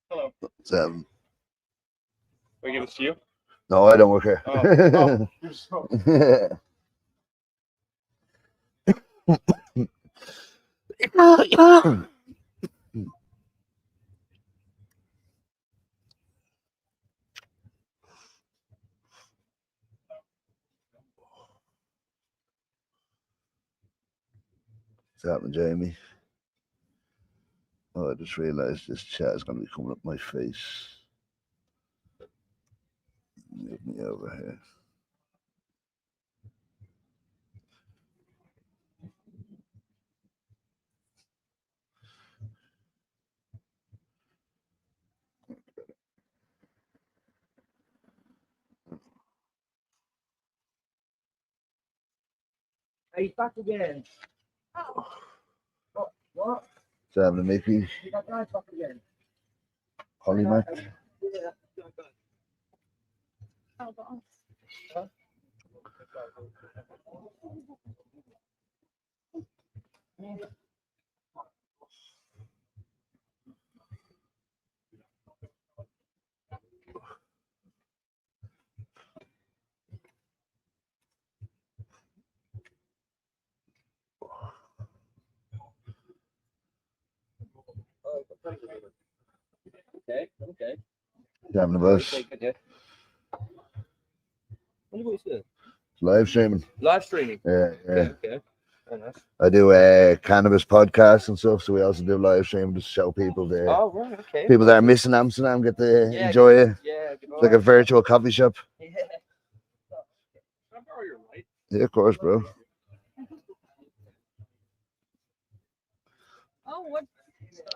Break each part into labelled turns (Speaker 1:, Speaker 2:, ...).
Speaker 1: Hello.
Speaker 2: Can
Speaker 1: we give this to you?
Speaker 2: No, I don't work here.
Speaker 1: Oh, you're so...
Speaker 2: What's happening, Jamie? Oh, I just realised this chat is going to be coming up my face. Move me over here.
Speaker 3: Hey, back again. Oh, what?
Speaker 2: What's happening, Mickey?
Speaker 3: You got guys back again.
Speaker 2: Holly Mac?
Speaker 3: Yeah.
Speaker 4: Hold on.
Speaker 3: Okay, okay.
Speaker 2: What's happening, boss?
Speaker 3: What are you doing?
Speaker 2: Live streaming.
Speaker 3: Live streaming.
Speaker 2: Yeah, yeah.
Speaker 3: Okay. Very nice.
Speaker 2: I do a cannabis podcast and stuff, so we also do live streaming to show people the
Speaker 3: Oh, right, okay.
Speaker 2: people that are missing Amsterdam get to
Speaker 3: Yeah,
Speaker 2: enjoy it.
Speaker 3: Yeah,
Speaker 2: It's like a virtual coffee shop.
Speaker 3: Yeah.
Speaker 1: Can I borrow your light?
Speaker 2: Yeah, of course, bro.
Speaker 4: Oh, what is this?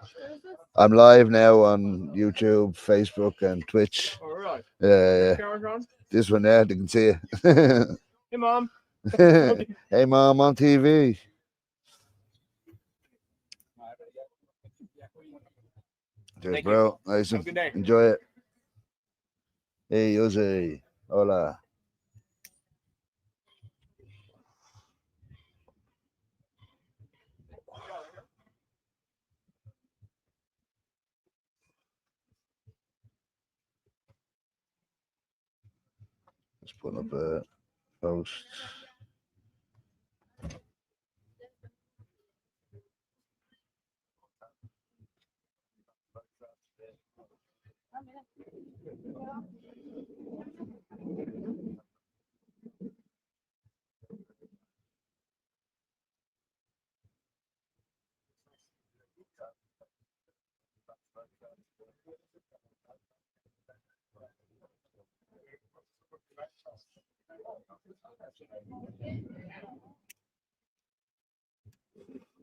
Speaker 2: I'm live now on YouTube, Facebook, and Twitch.
Speaker 1: All right.
Speaker 2: Yeah,
Speaker 1: Camera's on.
Speaker 2: this one there, you can see it.
Speaker 1: Hey, Mom.
Speaker 2: Hey, Mom, on TV. Cheers,
Speaker 1: Thank
Speaker 2: bro. Nice.
Speaker 1: Have a good day.
Speaker 2: Enjoy it. Hey, Jose. Hola. Just putting up a post.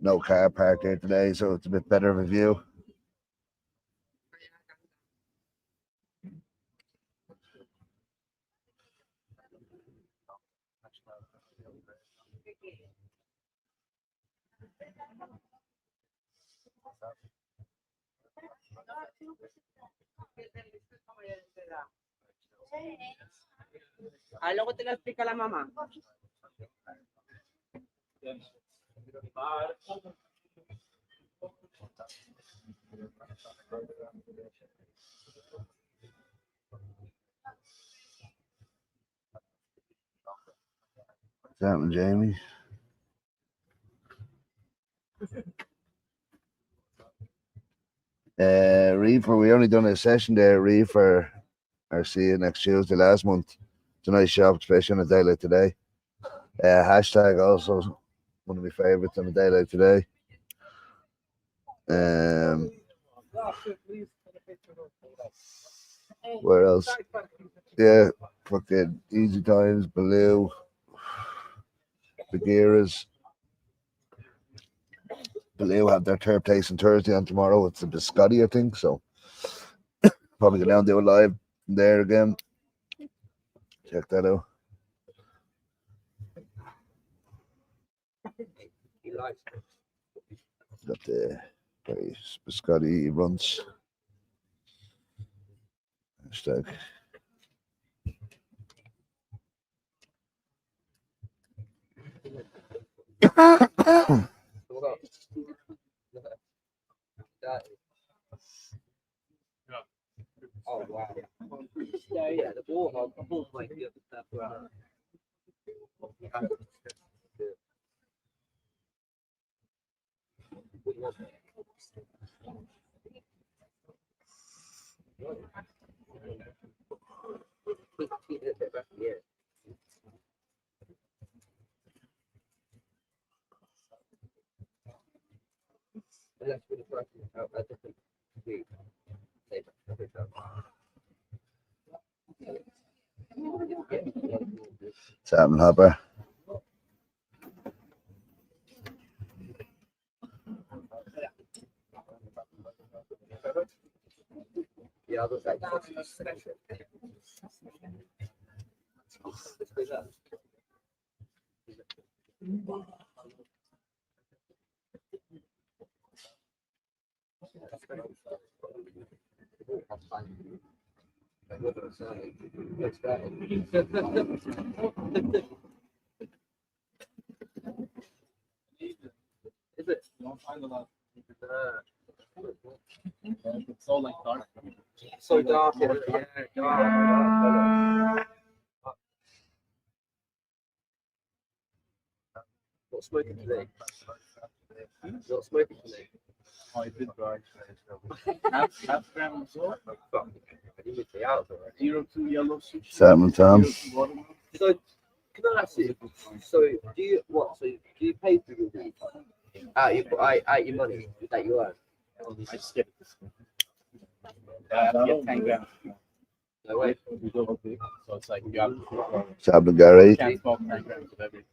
Speaker 2: No car park there today, so it's a bit better of a view.
Speaker 3: Ah, luego te lo explica la mamá.
Speaker 2: What's happening, Jamie? Reefer, we only done a session there, Reefer. I'll see you next Tuesday last month. It's a nice shop, especially on a day like today. Hashtag also one of my favorites on a day like today. Where else? Yeah, fucking Easy Times, Baloo, Bagheera's. Baloo have their third place on Thursday and tomorrow. It's a biscotti, I think. So probably go down and do a live there again. Check that out. Got the biscotti runs. Hashtag.
Speaker 3: Oh wow. Yeah, the wall might be up that well. Yeah. That's really
Speaker 2: What's happening, Hopper?
Speaker 3: Yeah, but like, is it?
Speaker 1: Don't find a lot. It's so like dark.
Speaker 3: So dark. Yeah, dark. Not smoking today. Not smoking today.
Speaker 1: Oh, I did, bro. Half gram of salt.
Speaker 3: You would be out already.
Speaker 1: 0.2 yellow sushi.
Speaker 2: What's happening, Tom?
Speaker 1: 0.2 watermelon.
Speaker 3: So, can I ask you? So, do you what? So, do you pay for your weed out your money that you earn?
Speaker 1: I just get it. I get 10 grams.
Speaker 3: No way.
Speaker 1: So it's like you have
Speaker 2: What's happening, Gary?
Speaker 1: can't smoke 10 grams of everything.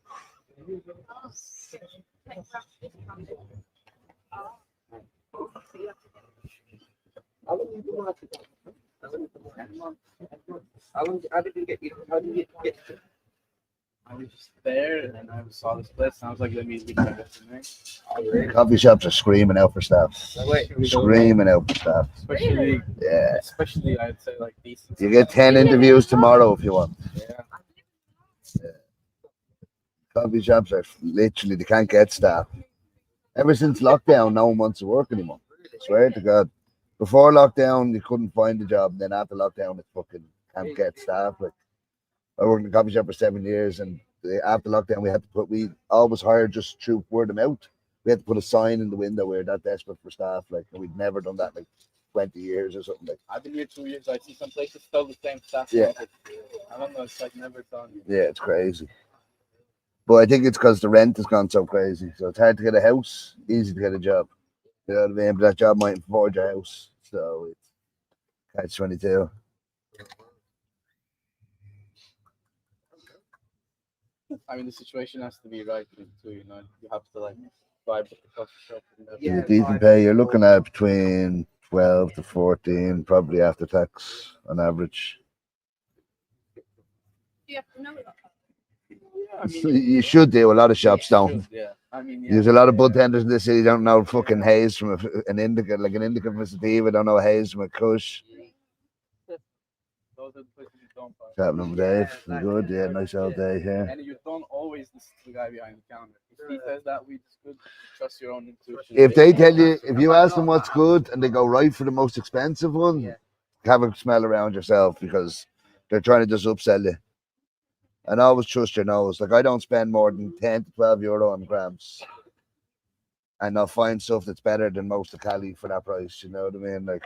Speaker 3: How long have you been working? How did you get? How did you get?
Speaker 1: I was just there and then I saw this place. Sounds like let me get my best in
Speaker 2: Coffee shops are screaming out for staff.
Speaker 3: No way.
Speaker 2: Screaming out for staff.
Speaker 1: Especially,
Speaker 2: Yeah.
Speaker 1: especially I'd say like decent.
Speaker 2: You get 10 interviews tomorrow if you want.
Speaker 1: Yeah.
Speaker 2: Coffee shops are literally, they can't get staff. Ever since lockdown, no one wants to work anymore. I swear to God. Before lockdown, you couldn't find a job. Then after lockdown, it's fucking can't get staff. Like, I worked in a coffee shop for 7 years, and after lockdown, we always hired just through word of mouth. We had to put a sign in the window. We were that desperate for staff, like, and we'd never done that in like 20 years or something. Like,
Speaker 1: I've been here 2 years. I see some places still the same stuff.
Speaker 2: Yeah.
Speaker 1: I don't know. It's like never done.
Speaker 2: yeah, it's crazy. But I think it's because the rent has gone so crazy. So it's hard to get a house, easy to get a job. You know what I mean? But that job might afford your house. So it's catch 22.
Speaker 1: I mean, the situation has to be right too. You know, you have to like vibe with the coffee shop. And
Speaker 2: Yeah, decent pay. You're looking at between 12 to 14, probably after tax on average.
Speaker 4: You have to know that.
Speaker 1: Yeah, I
Speaker 2: So
Speaker 1: mean,
Speaker 2: you should do. A lot of shops don't.
Speaker 1: Yeah, I mean, yeah.
Speaker 2: There's a lot of bud tenders in the city don't know fucking haze from an indica, like an indica from a sativa, don't know haze from a kush.
Speaker 1: Those are the places you don't buy.
Speaker 2: What's happening with Dave? You good? Yeah, nice all day here.
Speaker 1: And you don't always listen to the guy behind the counter. If he says that weed is good, trust your own intuition.
Speaker 2: If they tell you, if you ask them what's good and they go right for the most expensive one, have a smell around yourself because they're trying to just upsell you. And always trust your nose. Like, I don't spend more than 10 to 12 euro on grams. And I'll find stuff that's better than most of Cali for that price. You know what I mean? Like,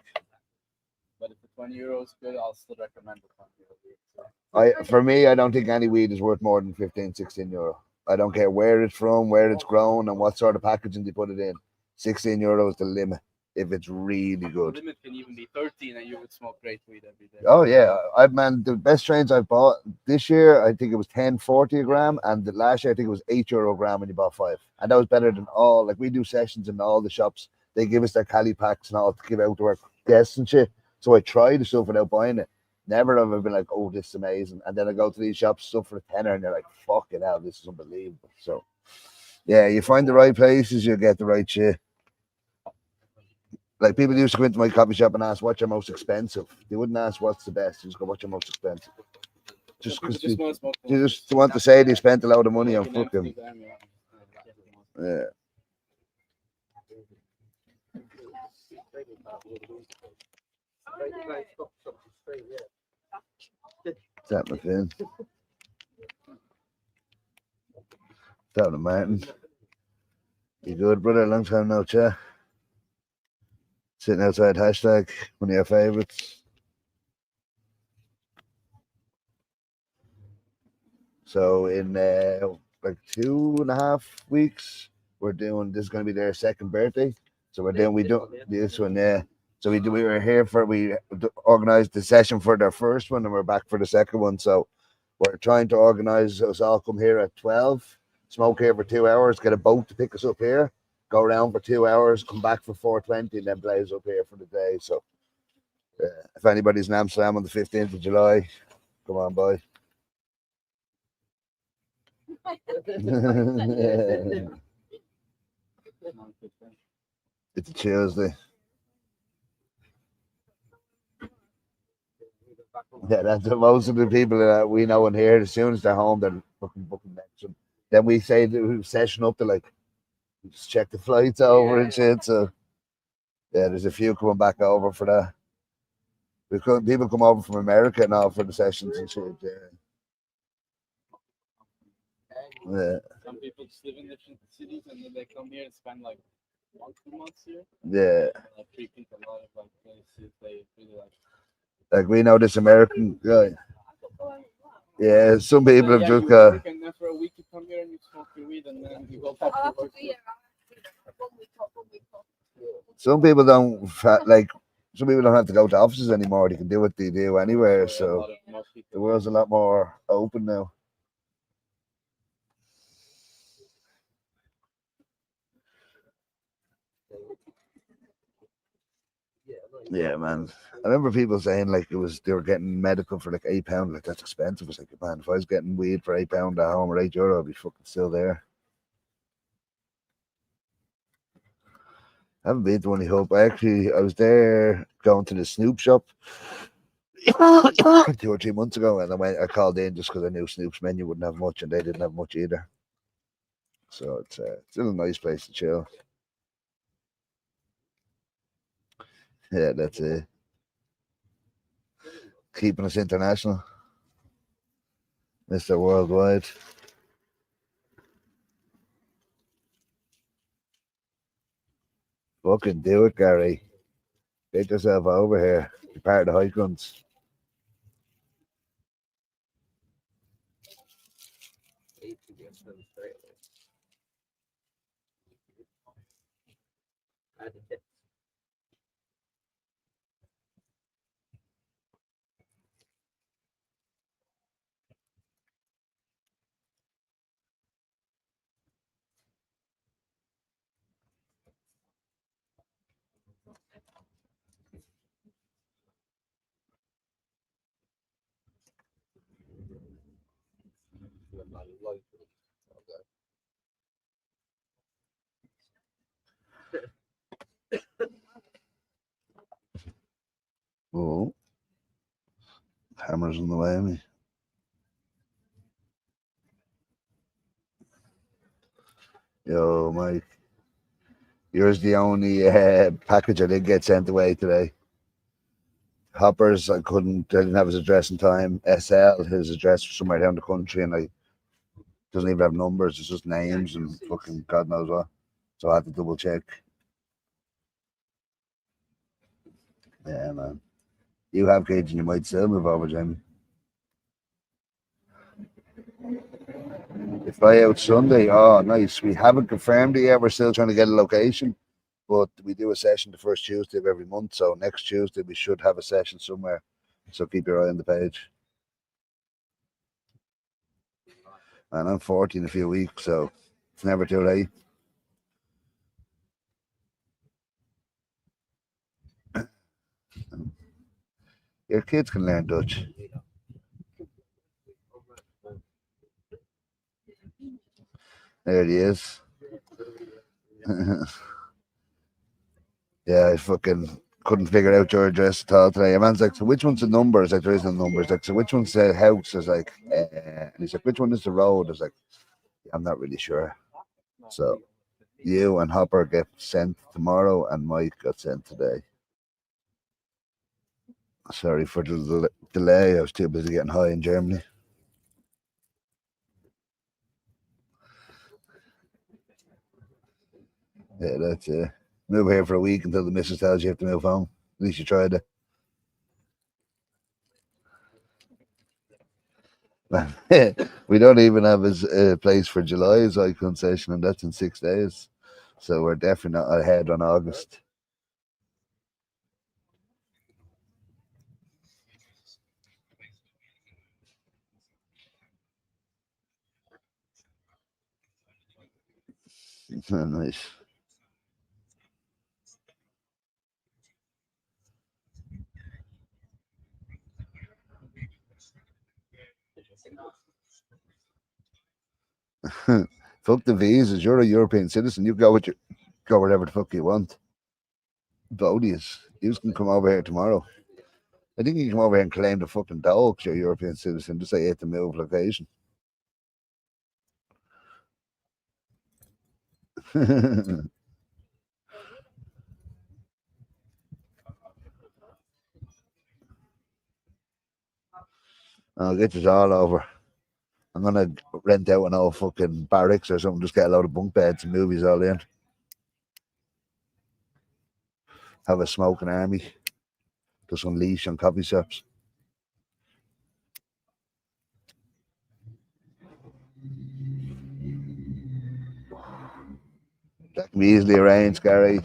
Speaker 1: But if the 20 euro is good, I'll still recommend the 20 euro.
Speaker 2: for me, I don't think any weed is worth more than 15, 16 euro. I don't care where it's from, where it's grown, and what sort of packaging they put it in. 16 euro is the limit if it's really
Speaker 1: The
Speaker 2: good.
Speaker 1: limit can even be 13 and you would smoke great weed every day.
Speaker 2: Oh yeah, the best strains I've bought this year, I think it was 10.40 a gram, and the last year I think it was €8 a gram when you bought 5, and that was better than all. Like, we do sessions in all the shops. They give us their Cali packs and all to give out to our guests and shit. So I try the stuff without buying it. Never have I been like, oh, this is amazing. And then I go to these shops, stuff for a tenner, and they're like, fucking hell, this is unbelievable. So yeah, you find the right places, you get the right shit. Like, people used to go into my coffee shop and ask, what's your most expensive? They wouldn't ask what's the best. You just go, what's your most expensive? Just because you just want to say they spent a lot of money on fucking. Yeah. That my fin. That Martin. You good, brother? Long time no chat. Sitting outside hashtag, one of your favourites. So in like 2.5 weeks, we're doing. This is going to be their second birthday. So we do this one, yeah. So we were here we organised the session for their first one, and we're back for the second one. So we're trying to organise us all come here at 12, smoke here for 2 hours, get a boat to pick us up here, go around for 2 hours, come back for 4:20, and then blaze up here for the day. So if anybody's in Amsterdam on the 15th of July, come on by. It's a Tuesday. Yeah, that's most of the people that we know in here. As soon as they're home, they're booking next one. Then we say the session up to like just check the flights over and shit. So yeah, there's a few coming back over for that. People come over from America now for the sessions and shit. Yeah.
Speaker 1: Some people just live in different cities and then they come here and spend like 1 2 months here.
Speaker 2: Yeah.
Speaker 1: Like frequent a lot of like places they really like.
Speaker 2: Like we know this American guy. Yeah, some people have just got.
Speaker 1: And then for a week you come here and you smoke your weed and then you go back to work.
Speaker 2: Some people don't like. Some people don't have to go to offices anymore. They can do what they do anywhere. So the world's a lot more open now. Yeah, man. I remember people saying like they were getting medical for like £8. Like that's expensive. I was like, man, if I was getting weed for £8 at home or €8, I'd be fucking still there. I haven't been to any Hope. I was there going to the Snoop shop 2 or 3 months ago, and I called in just because I knew Snoop's menu wouldn't have much, and they didn't have much either. So it's still a nice place to chill. Yeah, that's it. Keeping us international, Mr. Worldwide. Fucking do it, Gary. Get yourself over here. Be part of the hike runs. Oh, hammers on the way, me. Yo, Mike. Yours the only package I did get sent away today. Hoppers, I didn't have his address in time. SL, his address was somewhere down the country, and doesn't even have numbers. It's just names and fucking God knows what. So I had to double check. Yeah, man. You have kids and you might still move over, Jamie. They fly out Sunday. Oh, nice. We haven't confirmed it yet. We're still trying to get a location, but we do a session the first Tuesday of every month. So next Tuesday we should have a session somewhere. So keep your eye on the page. And I'm 40 in a few weeks, so it's never too late. Your kids can learn Dutch. There he is. Yeah, I fucking couldn't figure out your address at all today. A man's like, so which one's the number? I was like, there is no numbers. Like, so which one's the house? I was like, and he's like, which one is the road? I was like, I'm not really sure. So You and Hopper get sent tomorrow, and Mike got sent today. Sorry for the delay. I was too busy getting high in Germany. Yeah, that's it. Move here for a week until the missus tells you have to move home. At least you tried it. We don't even have a place for July's icon session, and that's in 6 days. So we're definitely not ahead on August. Nice. Fuck the visas. You're a European citizen. You go go wherever the fuck you want. Bodies. You can come over here tomorrow. I think you can come over here and claim the fucking dog because you're a European citizen. Just say you have to move location. I'll get this all over. I'm gonna rent out an old fucking barracks or something. Just get a load of bunk beds and movies all in. Have a smoking army. Just unleash on coffee shops. That can be easily arranged, Gary.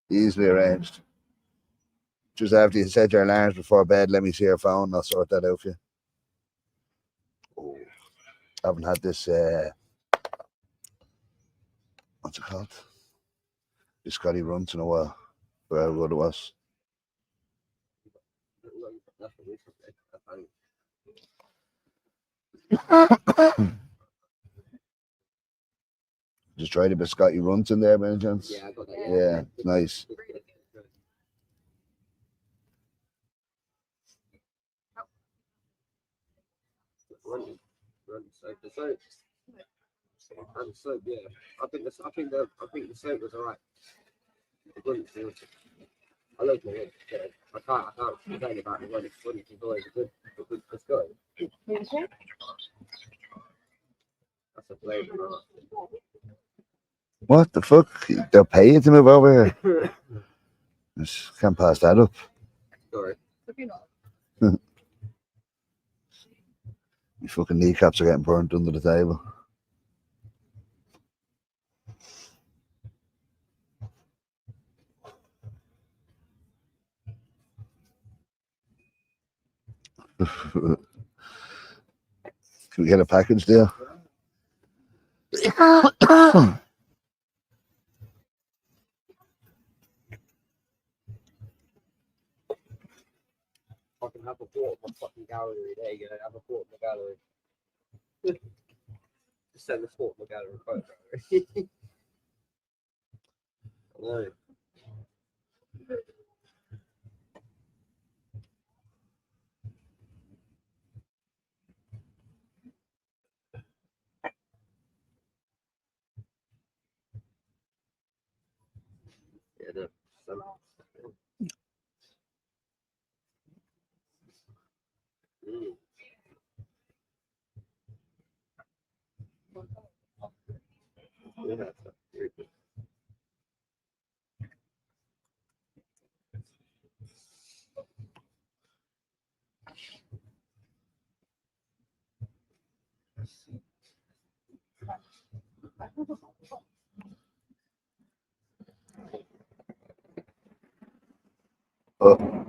Speaker 2: Easily arranged. Just after you set your alarms before bed, let me see your phone and I'll sort that out for you. Oh, I haven't had this, what's it called? This Scotty Runts in a while. For how good it was. Just tried a bit of Scotty Runts in there by any chance?
Speaker 3: Yeah, I got that.
Speaker 2: Yeah, it's nice.
Speaker 3: Run soap. The soap. And soap, yeah. I think the soap was alright. I love my run. I can't complain about the run. It's always a good let's go. That's a flavour.
Speaker 2: What the fuck? They'll pay you to move over here. Just can't pass that up.
Speaker 3: Sorry.
Speaker 2: Your fucking kneecaps are getting burnt under the table. Can we get a package deal?
Speaker 3: I can have a port of my fucking gallery. There you go. Have a port of my gallery. Just send the port of my gallery. I know. Yeah, no. Yeah, that's very good.
Speaker 2: Oh.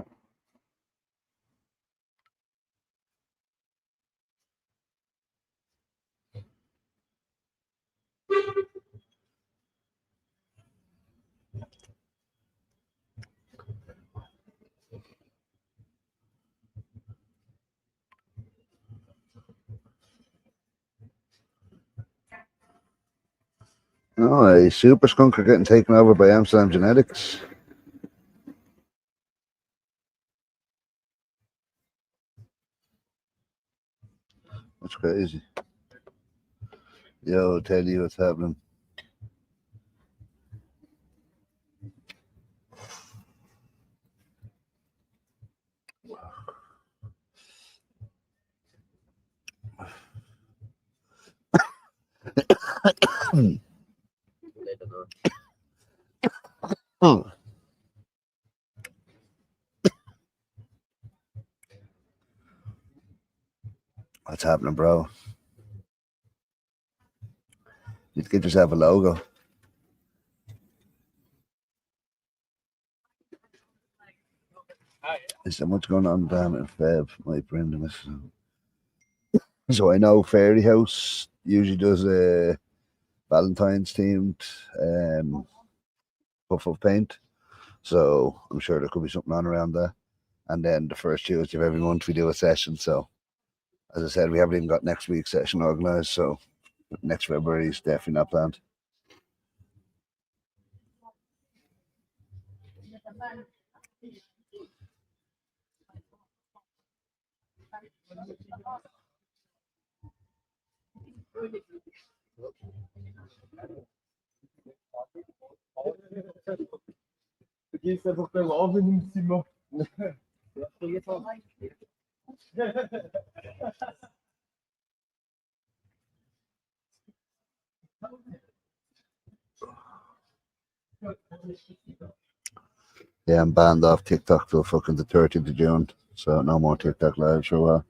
Speaker 2: No, a super skunk are getting taken over by Amsterdam genetics. That's crazy. Yo, tell you what's happening.
Speaker 3: They don't know.
Speaker 2: Oh, what's happening, bro? You need to get yourself a logo. There's so much going on down in Feb. My friend and this. So I know Fairy House usually does a Valentine's themed puff of paint. So I'm sure there could be something on around that. And then the first Tuesday of every month we do a session. So as I said, we haven't even got next week's session organised. So next February is definitely not planned.
Speaker 5: Du gehst einfach beim Raum im Zimmer.
Speaker 2: Yeah, I'm banned off TikTok till fucking the 30th of June. So no more TikTok lives for a while.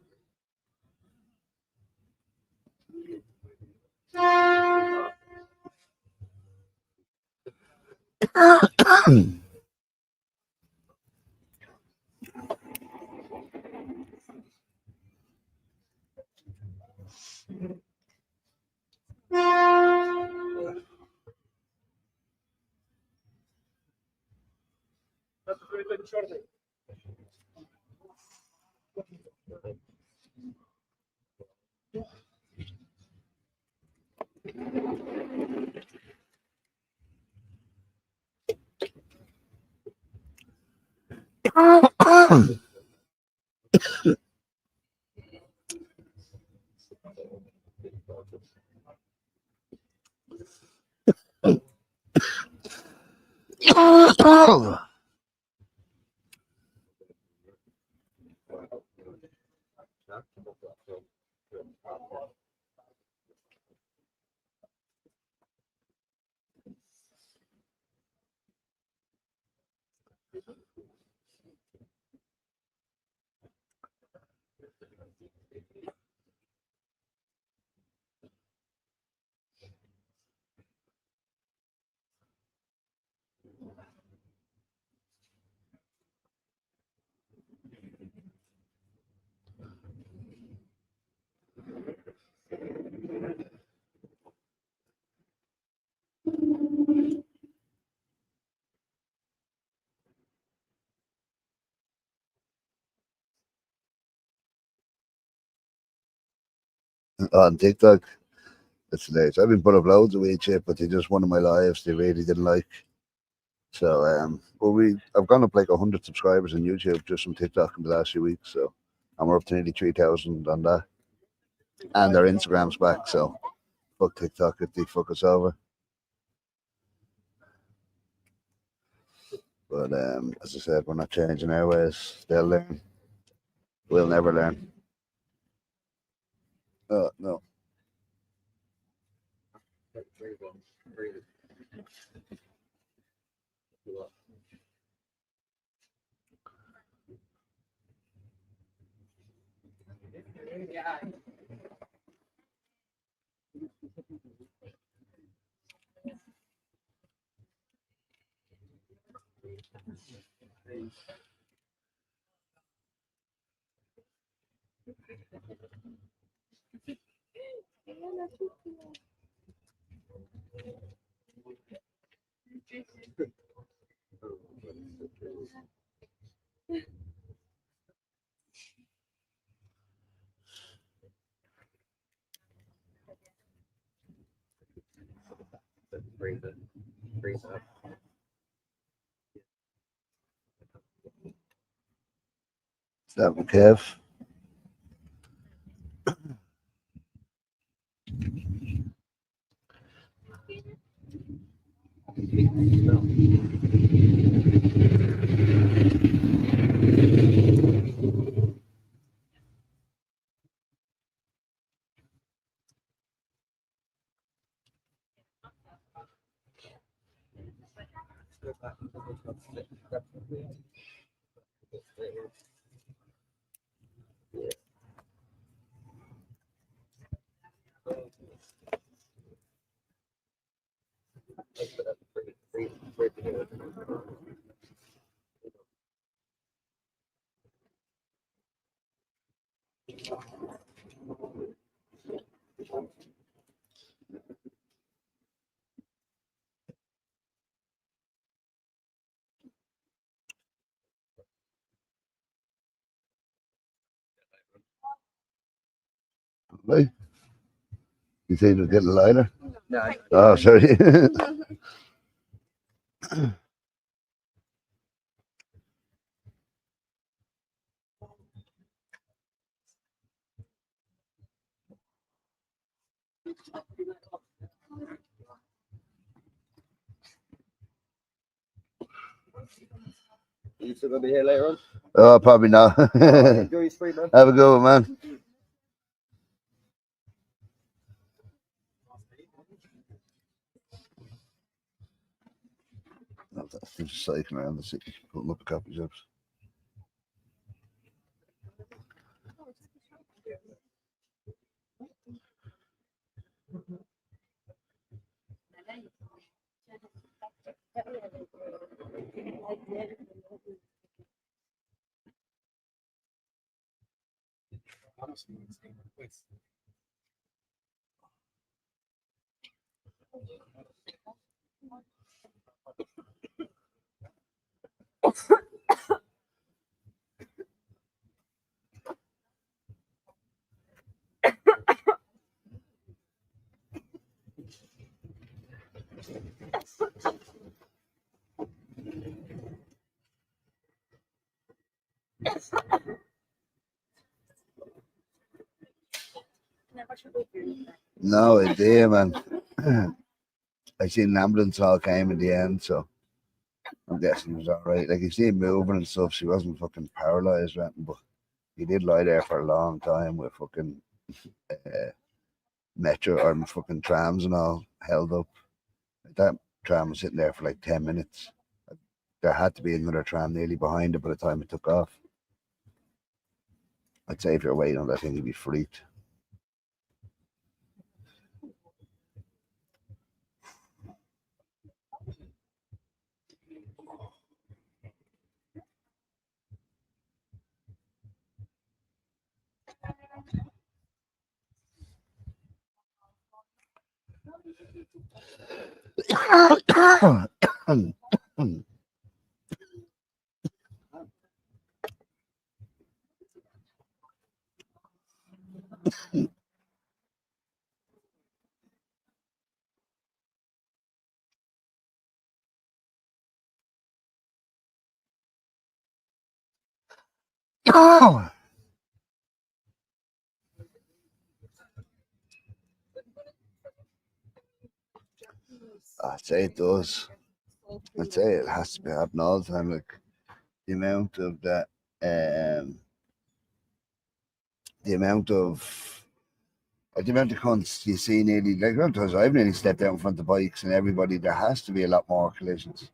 Speaker 2: On TikTok. It's hilarious. I've been put up loads of weed shit, but they just one of my lives they really didn't like. So I've gone up like 100 subscribers on YouTube just from TikTok in the last few weeks. So and we're up to nearly 3,000 on that. And their Instagram's back, so fuck TikTok if they fuck us over. But as I said, we're not changing our ways. They'll learn. We'll never learn. Oh no.
Speaker 3: Freeze it. Freeze up.
Speaker 2: Is that Kev? Right? You think it'll get a lighter?
Speaker 3: No.
Speaker 2: Oh, sorry.
Speaker 3: You still gonna be here later on?
Speaker 2: Oh, probably not.
Speaker 3: Enjoy your stream, man.
Speaker 2: Have a good one, man. I'm just cycling around the city, putting up coffee shops. No idea, man. I seen an ambulance all came in the end, so I'm guessing it was all right. Like, you see him moving and stuff. She wasn't fucking paralyzed or anything, but he did lie there for a long time with fucking metro or fucking trams and all held up. That tram was sitting there for like 10 minutes. There had to be another tram nearly behind it by the time it took off. I'd say if you're waiting on that thing, you'd be freaked. I'd say it does. I'd say it has to be happening all the time. Like, the amount of that, the amount of cunts you see nearly, like, sometimes I've nearly stepped out in front of bikes and everybody. There has to be a lot more collisions.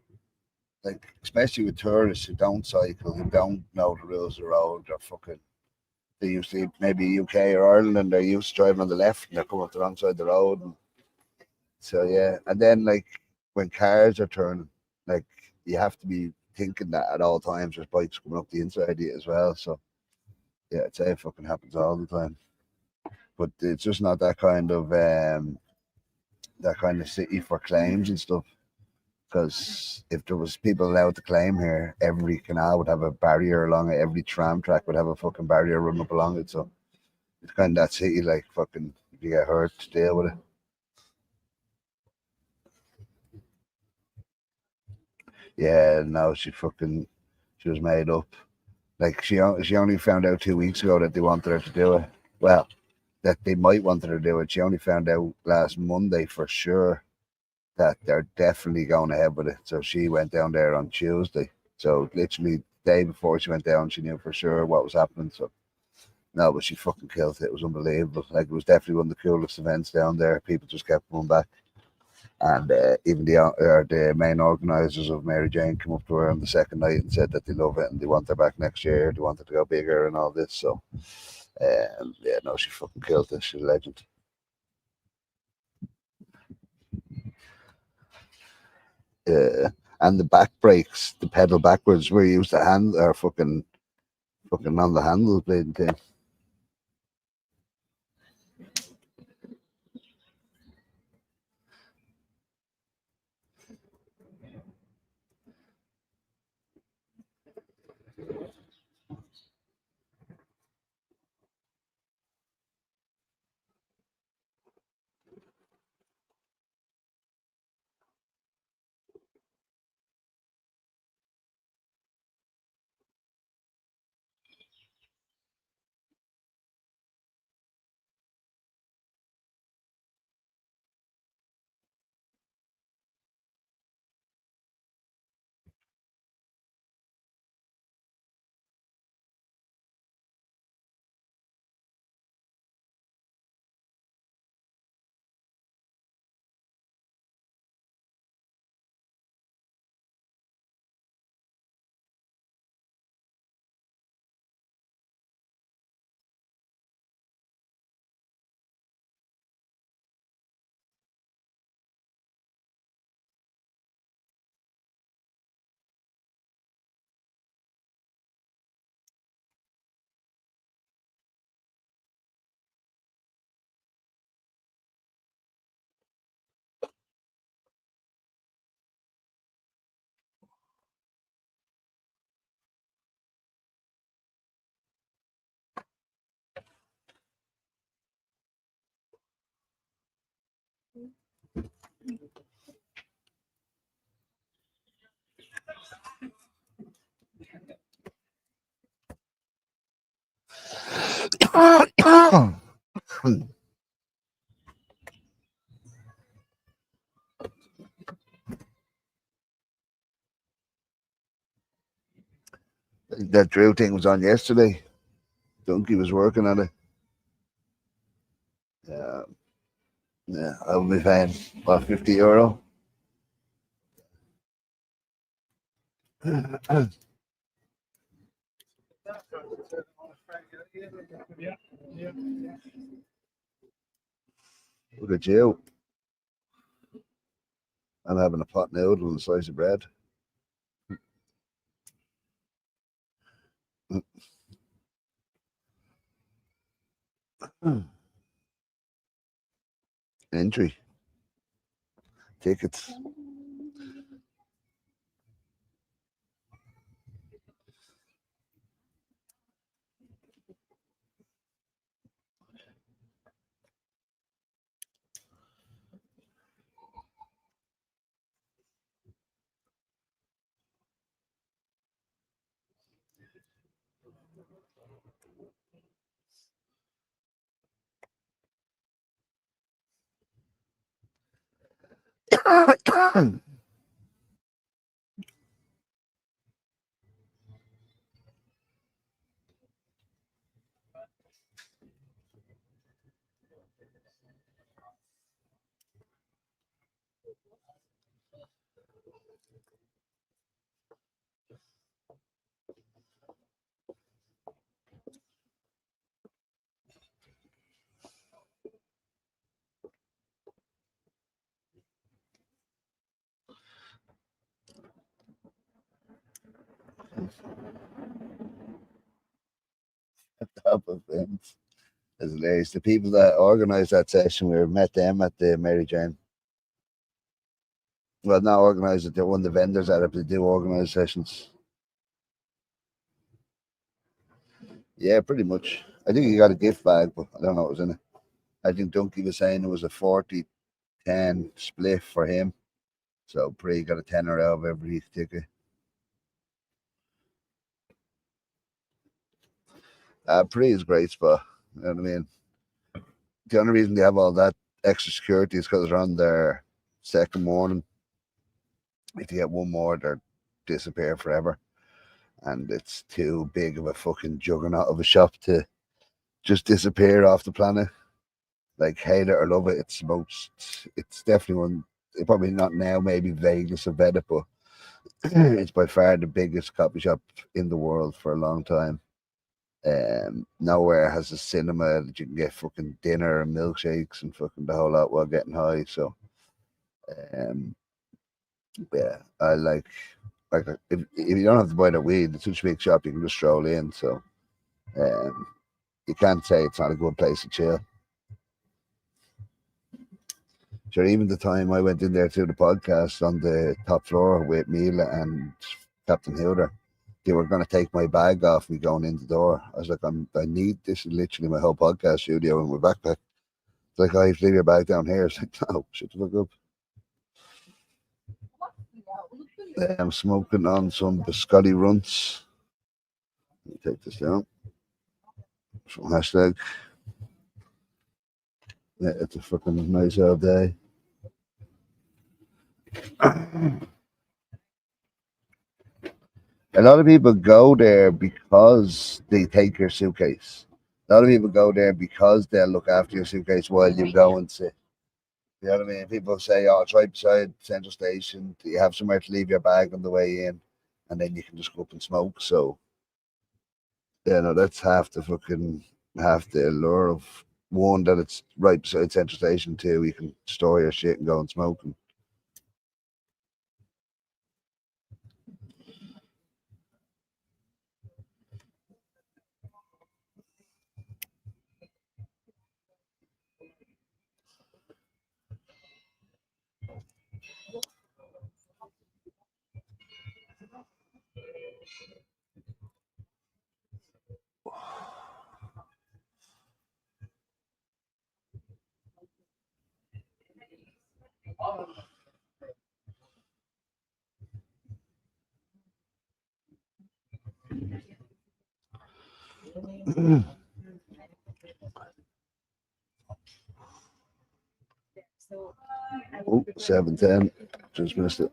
Speaker 2: Like, especially with tourists who don't cycle, who don't know the rules of the road. They're fucking, they usually, maybe UK or Ireland, and they're used to driving on the left and they're coming up the wrong side of the road. And so, yeah. And then, like, when cars are turning, like, you have to be thinking that at all times there's bikes coming up the inside of you as well. So, yeah, I'd say it fucking happens all the time. But it's just not that kind of city for claims and stuff. Because if there was people allowed to claim here, every canal would have a barrier along it. Every tram track would have a fucking barrier running up along it. So it's kind of that city, like, fucking, if you get hurt, to deal with it. Yeah, no, she was made up. Like, she only found out 2 weeks ago that they wanted her to do it. Well, that they might want her to do it. She only found out last Monday for sure that they're definitely going ahead with it. So she went down there on Tuesday. So literally the day before she went down, she knew for sure what was happening. So no, but she fucking killed it. It was unbelievable. Like, it was definitely one of the coolest events down there. People just kept coming back. And even the main organisers of Mary Jane came up to her on the second night and said that they love it and they want her back next year. They want it to go bigger and all this. So, yeah, no, she fucking killed it. She's a legend. And the back brakes, the pedal backwards, where you use the hand or fucking on the handle blade thing. That drill thing was on yesterday. Donkey was working on it. Yeah, I will be paying about €50. Look at you. I'm having a pot noodle and a slice of bread. Entry. Tickets. Top of things. It's hilarious. The people that organised that session, we met them at the Mary Jane. Well, not organised it, they're one of the vendors at it, but they do organise sessions. Yeah, pretty much. I think he got a gift bag, but I don't know what was in it. I think Donkey was saying it was a 40-10 split for him. So Pre got a tenner out of every ticket. Pre is a great spot. You know what I mean? The only reason they have all that extra security is because they're on their second morning. If you get one more, they're disappear forever. And it's too big of a fucking juggernaut of a shop to just disappear off the planet. Like, hate it or love it, it's definitely one probably not now, maybe Vegas have better, but it's by far the biggest coffee shop in the world for a long time. Nowhere has a cinema that you can get fucking dinner and milkshakes and fucking the whole lot while getting high. So, um, yeah, I like if you don't have to buy the weed, it's such a big shop you can just stroll in. So, um, you can't say it's not a good place to chill. Sure, even the time I went in there to the podcast on the top floor with Mila and Captain Hilder, they were going to take my bag off me going in the door. I was like, I need this is literally my whole podcast studio in my backpack. It's like, oh, you have to leave your bag down here. It's like, no, shut the fuck up. I'm smoking on some biscotti runts. Let me take this down. From Hashtag. Yeah, it's a fucking nice old day. A lot of people go there because they take your suitcase. A lot of people go there because they'll look after your suitcase while you go and sit. You know what I mean? People say, oh, it's right beside Central Station. You have somewhere to leave your bag on the way in, and then you can just go up and smoke. So, yeah, no, that's half the allure of one, that it's right beside Central Station. Two, you can store your shit and go and smoke. And oh, 7:10. Just missed it.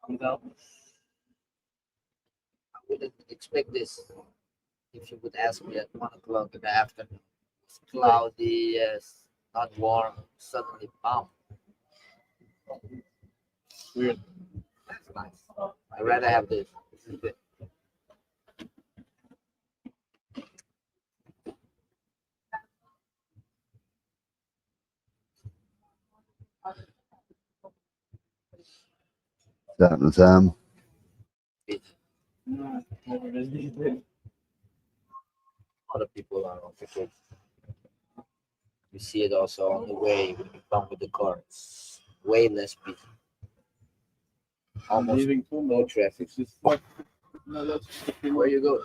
Speaker 3: I wouldn't expect this if you would ask me at 1 o'clock in the afternoon. It's cloudy, yes, not warm. Suddenly, bam.
Speaker 1: Weird.
Speaker 3: That's nice. I'd rather have this. This is good.
Speaker 2: 7:10.
Speaker 1: No, never visited.
Speaker 3: A lot of people are on vacation. You see it also on the way when you come with the car. It's way less busy.
Speaker 1: I'm
Speaker 3: Almost
Speaker 1: leaving too
Speaker 3: no
Speaker 1: much.
Speaker 3: traffic.
Speaker 1: It's just like, no, that's
Speaker 3: Where you go?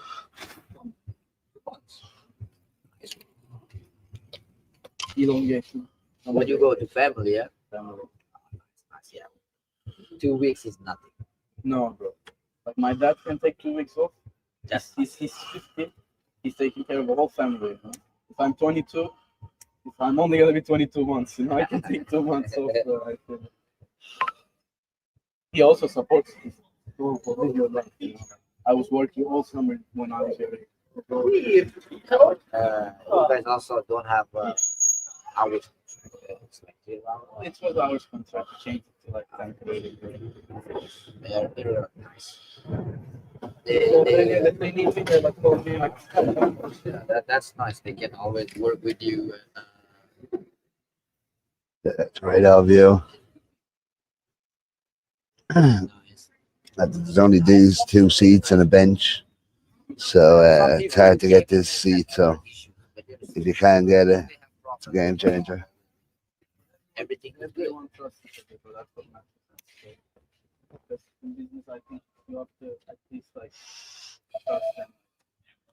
Speaker 1: elongation.
Speaker 3: When you go to family, yeah?
Speaker 1: Family.
Speaker 3: Nice, yeah. 2 weeks is nothing.
Speaker 1: No, bro. Like my dad can take 2 weeks off.
Speaker 3: Just
Speaker 1: He's 50. He's taking care of the whole family. You know? If I'm 22, if I'm only gonna be 22 months, you know, I can take 2 months off. I feel. He also supports his full video life. You know? I was working all summer when I was here.
Speaker 3: you guys also don't have hours. It's like 3 hours.
Speaker 1: It was hours contract. We changed it to like 10 days.
Speaker 3: They're nice.
Speaker 1: They need to get like told me like
Speaker 3: That's nice. They can always work with you.
Speaker 2: That's great of you.
Speaker 3: Nice.
Speaker 2: There's only these two seats and a bench. So
Speaker 3: Some
Speaker 2: it's
Speaker 3: people
Speaker 2: hard
Speaker 3: who
Speaker 2: to get
Speaker 3: came
Speaker 2: this
Speaker 3: in
Speaker 2: seat.
Speaker 3: have
Speaker 2: So
Speaker 3: other issues, but you
Speaker 2: if you
Speaker 3: understand,
Speaker 2: can't get it,
Speaker 3: they have
Speaker 2: it's a
Speaker 3: problems.
Speaker 2: game changer.
Speaker 3: Everything is
Speaker 1: You
Speaker 3: good.
Speaker 1: want trust people. That's what matters. Because in business, I think you have to at least like trust them.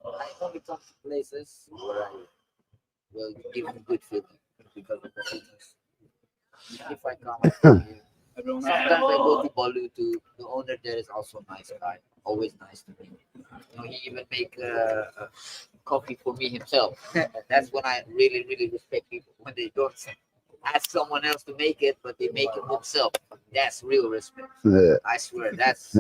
Speaker 3: I only come to places where I will give them good feedback because of the business. If I come here,
Speaker 1: Everyone
Speaker 3: sometimes
Speaker 1: has
Speaker 3: I go to Balu to the owner. There is also a nice guy, always nice to me. He even make coffee for me himself. That's when I really, really respect people when they don't ask someone else to make it, but they make it themselves. That's real respect.
Speaker 2: Yeah.
Speaker 3: I swear, that's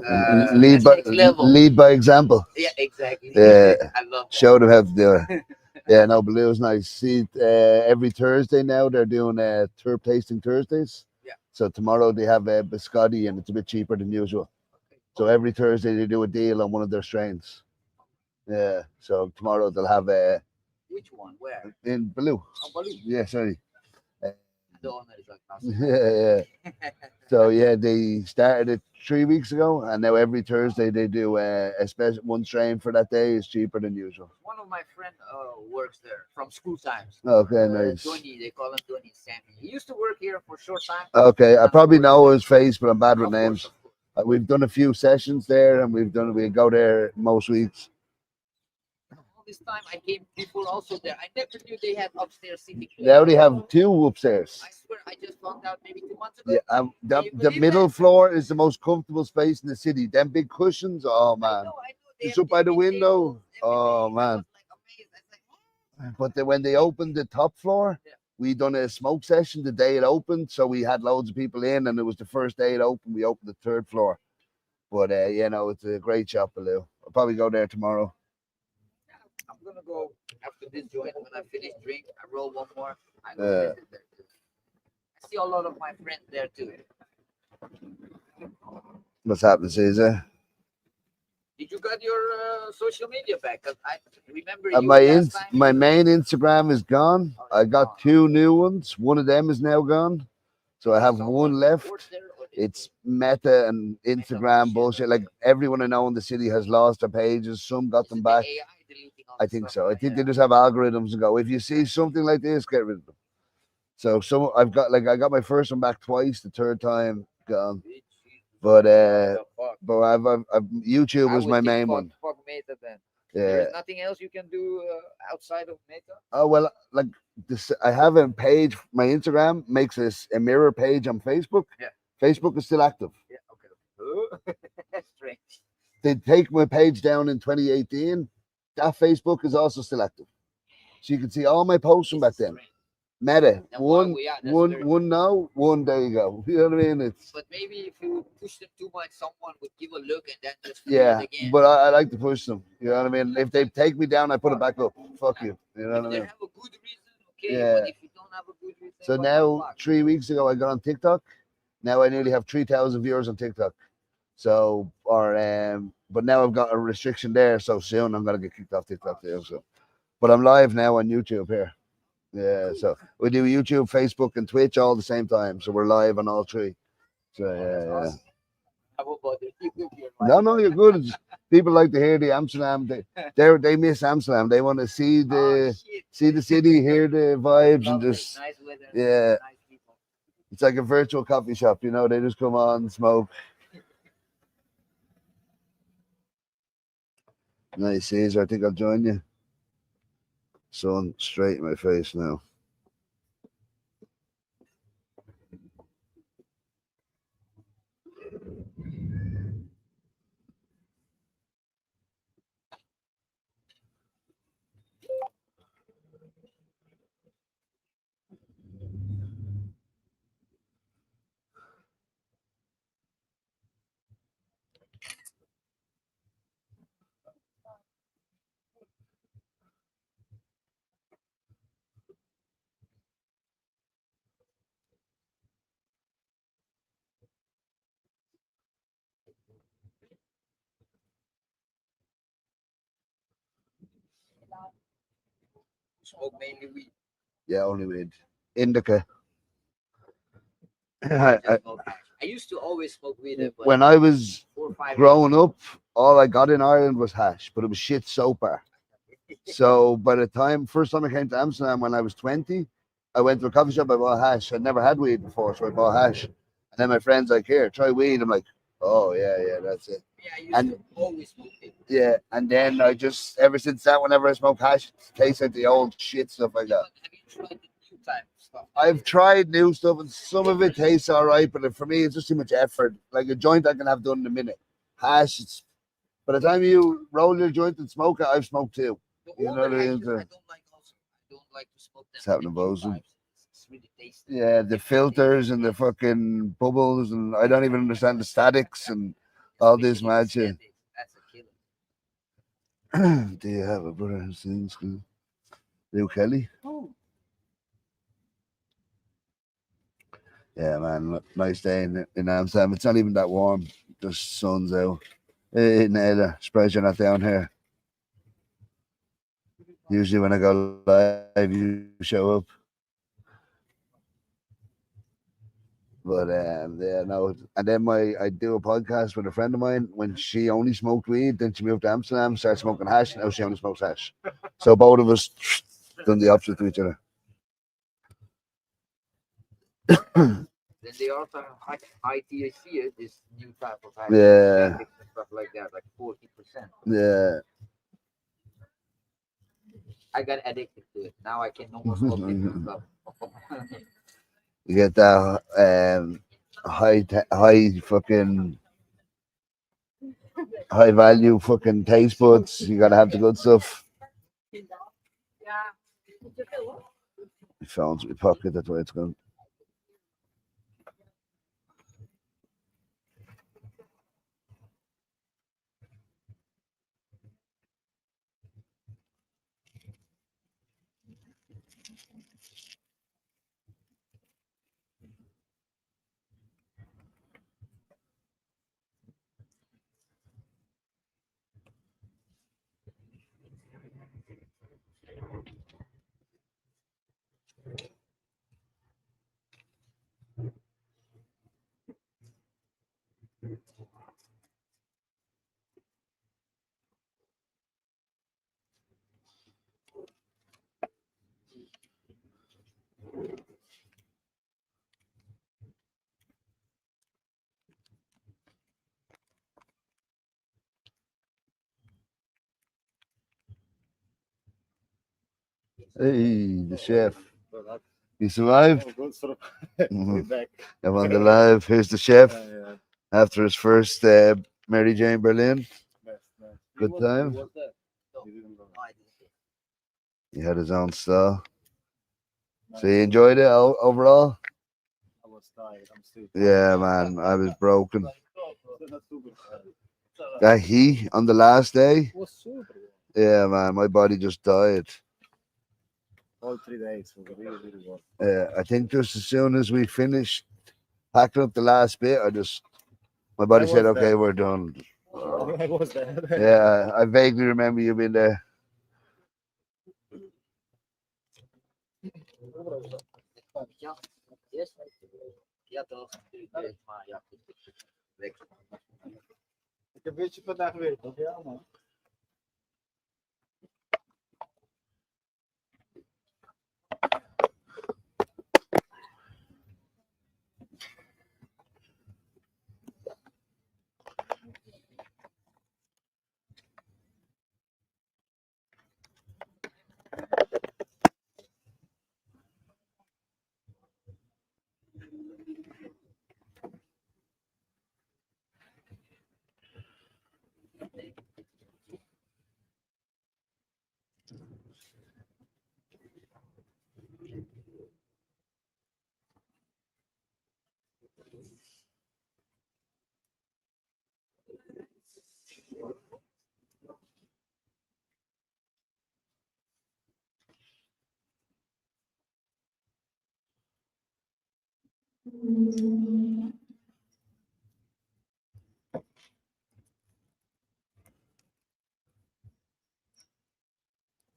Speaker 2: lead by
Speaker 3: next level.
Speaker 2: lead by example.
Speaker 3: Yeah, exactly.
Speaker 2: Yeah.
Speaker 3: I love that.
Speaker 2: Show them how to do it. Yeah, no, Baloo's nice. See, every Thursday now they're doing turp tasting Thursdays.
Speaker 3: Yeah.
Speaker 2: So tomorrow they have biscotti and it's a bit cheaper than usual. So every Thursday they do a deal on one of their strains. Yeah. So tomorrow they'll have
Speaker 3: Which one? Where?
Speaker 2: in Baloo.
Speaker 3: Oh, Balu.
Speaker 2: Yeah, sorry.
Speaker 3: The owner is like us.
Speaker 2: Yeah. So yeah, they started it 3 weeks ago, and now every Thursday they do a special one strain for that day is cheaper than usual.
Speaker 3: One of my friend works there from school times.
Speaker 2: Okay, nice.
Speaker 3: Tony, they call him Tony Sammy. He used to work here for a short time.
Speaker 2: Okay, I
Speaker 3: Now
Speaker 2: probably
Speaker 3: works
Speaker 2: know
Speaker 3: there.
Speaker 2: his face, but I'm bad with
Speaker 3: Of course,
Speaker 2: names.
Speaker 3: of course.
Speaker 2: We've done a few sessions there, and we go there most weeks.
Speaker 3: All this time I came before also there. I never knew they had upstairs sitting.
Speaker 2: They already have two upstairs.
Speaker 3: I swear, I just found out maybe 2 months ago.
Speaker 2: Yeah,
Speaker 3: Can you
Speaker 2: the
Speaker 3: believe
Speaker 2: middle
Speaker 3: that?
Speaker 2: floor is the most comfortable space in the city. Them big cushions, oh
Speaker 3: I
Speaker 2: man.
Speaker 3: know. They
Speaker 2: Just
Speaker 3: have
Speaker 2: up by
Speaker 3: these
Speaker 2: the
Speaker 3: big
Speaker 2: window,
Speaker 3: tables,
Speaker 2: oh
Speaker 3: everything. I
Speaker 2: man.
Speaker 3: was like amazed. I was like,
Speaker 2: But then when they opened the top floor,
Speaker 3: Yeah.
Speaker 2: we done a smoke session the day it opened. So we had loads of people in, and it was the first day it opened. We opened the third floor. But it's a great shop, Baloo. I'll probably go there tomorrow.
Speaker 3: I'm gonna go after this joint. When I finish drink, I roll one more. I go
Speaker 2: Yeah.
Speaker 3: visit there too. I see a lot of my friends there too.
Speaker 2: What's happening, Caesar?
Speaker 3: Did you got your social media back? 'Cause I remember you
Speaker 2: My
Speaker 3: last time.
Speaker 2: my main Instagram is gone.
Speaker 3: Oh,
Speaker 2: I
Speaker 3: it's
Speaker 2: got
Speaker 3: gone.
Speaker 2: 2 new ones. One of them is now gone. So I have
Speaker 3: Someone
Speaker 2: one left.
Speaker 3: works there, or is
Speaker 2: It's Meta and Instagram bullshit. Like everyone I know in the city has lost their pages. Some got
Speaker 3: it
Speaker 2: them
Speaker 3: the
Speaker 2: back.
Speaker 3: AI deleting all
Speaker 2: I
Speaker 3: the
Speaker 2: think
Speaker 3: stuff?
Speaker 2: so. I think
Speaker 3: Yeah.
Speaker 2: they just have algorithms and go, if you see something like this, get rid of them. So some I got my first one back twice. The third time gone.
Speaker 3: Bitch,
Speaker 2: But
Speaker 3: what the fuck?
Speaker 2: I've YouTube
Speaker 3: I
Speaker 2: was
Speaker 3: would
Speaker 2: my
Speaker 3: think
Speaker 2: main
Speaker 3: fuck,
Speaker 2: one.
Speaker 3: fuck Meta then. There
Speaker 2: Yeah.
Speaker 3: is nothing else you can do outside of Meta.
Speaker 2: Oh well, like this, I have a page. My Instagram makes this a mirror page on Facebook.
Speaker 3: Yeah.
Speaker 2: Facebook is still active.
Speaker 3: Yeah. Okay. That's strange.
Speaker 2: They take my page down in 2018. That Facebook is also still active, so you can see all my posts from back
Speaker 3: This is
Speaker 2: then.
Speaker 3: strange.
Speaker 2: Meta,
Speaker 3: Then why
Speaker 2: one,
Speaker 3: we are, that's
Speaker 2: one,
Speaker 3: very-
Speaker 2: one now, one. There you go. You know what I mean? It's
Speaker 3: But maybe if you push them too much, someone would give a look and then just
Speaker 2: yeah,
Speaker 3: it again.
Speaker 2: but I like to push them. You know what I mean? If they take me down, I put it back up. Fuck you. You know
Speaker 3: If
Speaker 2: what I
Speaker 3: they
Speaker 2: mean?
Speaker 3: have a good reason, okay.
Speaker 2: Yeah.
Speaker 3: But if you don't have a good reason,
Speaker 2: So
Speaker 3: what the
Speaker 2: now,
Speaker 3: fuck?
Speaker 2: 3 weeks ago, I got on TikTok. Now I nearly have 3,000 viewers on TikTok. So, but now I've got a restriction there. So soon I'm gonna get kicked off TikTok too. So, but I'm live now on YouTube here. Yeah, so we do YouTube, Facebook, and Twitch all the same time. So we're live on all three. So yeah.
Speaker 3: I won't bother you with your
Speaker 2: No,
Speaker 3: life.
Speaker 2: no, you're good. It's- people like to hear the Amsterdam. They miss Amsterdam. They want to see
Speaker 3: Oh,
Speaker 2: the
Speaker 3: shit.
Speaker 2: see the city, hear the vibes, and
Speaker 3: Lovely.
Speaker 2: just
Speaker 3: Nice weather.
Speaker 2: yeah.
Speaker 3: Nice people.
Speaker 2: It's like a virtual coffee shop. You know, they just come on, smoke. Nice, Caesar. I think I'll join you. Sun straight in my face now.
Speaker 3: Smoke mainly weed.
Speaker 2: Yeah, only weed. Indica.
Speaker 3: I just smoke hash. I used to always smoke weed, but
Speaker 2: When I was
Speaker 3: 4 or 5
Speaker 2: growing up, all I got in Ireland was hash, but it was shit so bar. So by the first time I came to Amsterdam when I was 20, I went to a coffee shop, I bought hash. I'd never had weed before, so I bought hash. And then my friend's like, here, try weed. I'm like, oh, yeah, that's it.
Speaker 3: Yeah, I used
Speaker 2: And-
Speaker 3: to always smoke it.
Speaker 2: Yeah, and then I just, ever since that, whenever I smoke hash, it tastes like the old shit stuff like that.
Speaker 3: Have you tried the new type of stuff?
Speaker 2: I've tried new stuff, and some of it tastes all right, but for me, it's just too much effort. Like a joint I can have done in a minute. Hash, it's, by the time you roll your joint and smoke it, I've smoked too.
Speaker 3: The
Speaker 2: You know
Speaker 3: older
Speaker 2: what I mean?
Speaker 3: hashes, I don't like also. I don't like to smoke them.
Speaker 2: It's happening
Speaker 3: in
Speaker 2: to
Speaker 3: the new
Speaker 2: both of them.
Speaker 3: types. It's really tasty.
Speaker 2: Yeah, the filters and the fucking bubbles, and I don't even understand the statics and all this
Speaker 3: Especially
Speaker 2: mad shit.
Speaker 3: aesthetics, that's a killer.
Speaker 2: Do you have a brother who's in school? Lou Kelly? Yeah, man, nice day in Amsterdam. It's not even that warm. Just sun's out. Naylor, surprised you're not down here. Usually when I go live, you show up. But yeah, no. And then I do a podcast with a friend of mine. When she only smoked weed, then she moved to Amsterdam, started smoking hash. Now she only smokes hash. So both of us done the opposite to each other.
Speaker 3: Then they also have high THC, this new type of hash.
Speaker 2: Yeah.
Speaker 3: And stuff like that, like 40%.
Speaker 2: Yeah.
Speaker 3: I got addicted to it. Now I can no more smoke different stuff.
Speaker 2: You get that high fucking high value fucking taste buds. You gotta have the good stuff.
Speaker 4: Yeah.
Speaker 2: My phone's in my pocket. That's why it's gone. Hey, the chef. You survived?
Speaker 5: We're back.
Speaker 2: I'm on the live. Here's the chef after his first Mary Jane Berlin. Good time.
Speaker 3: No, I didn't.
Speaker 2: He had his own style. So you enjoyed it overall?
Speaker 5: I was tired. I'm still
Speaker 2: Yeah, man. I was broken. That heat on the last day.
Speaker 5: It was super.
Speaker 2: Yeah, man. My body just died.
Speaker 5: All 3 days was really well.
Speaker 2: I think just as soon as we finished packing up the last bit, my body
Speaker 5: I
Speaker 2: said,
Speaker 5: was
Speaker 2: "Okay,
Speaker 5: there.
Speaker 2: we're done."
Speaker 5: I was there.
Speaker 2: Yeah, I vaguely remember you being there.
Speaker 3: Ja, yes. Ja, toch. Maar ja, weg.
Speaker 5: Ik heb een beetje vandaag weer, toch? Ja, man.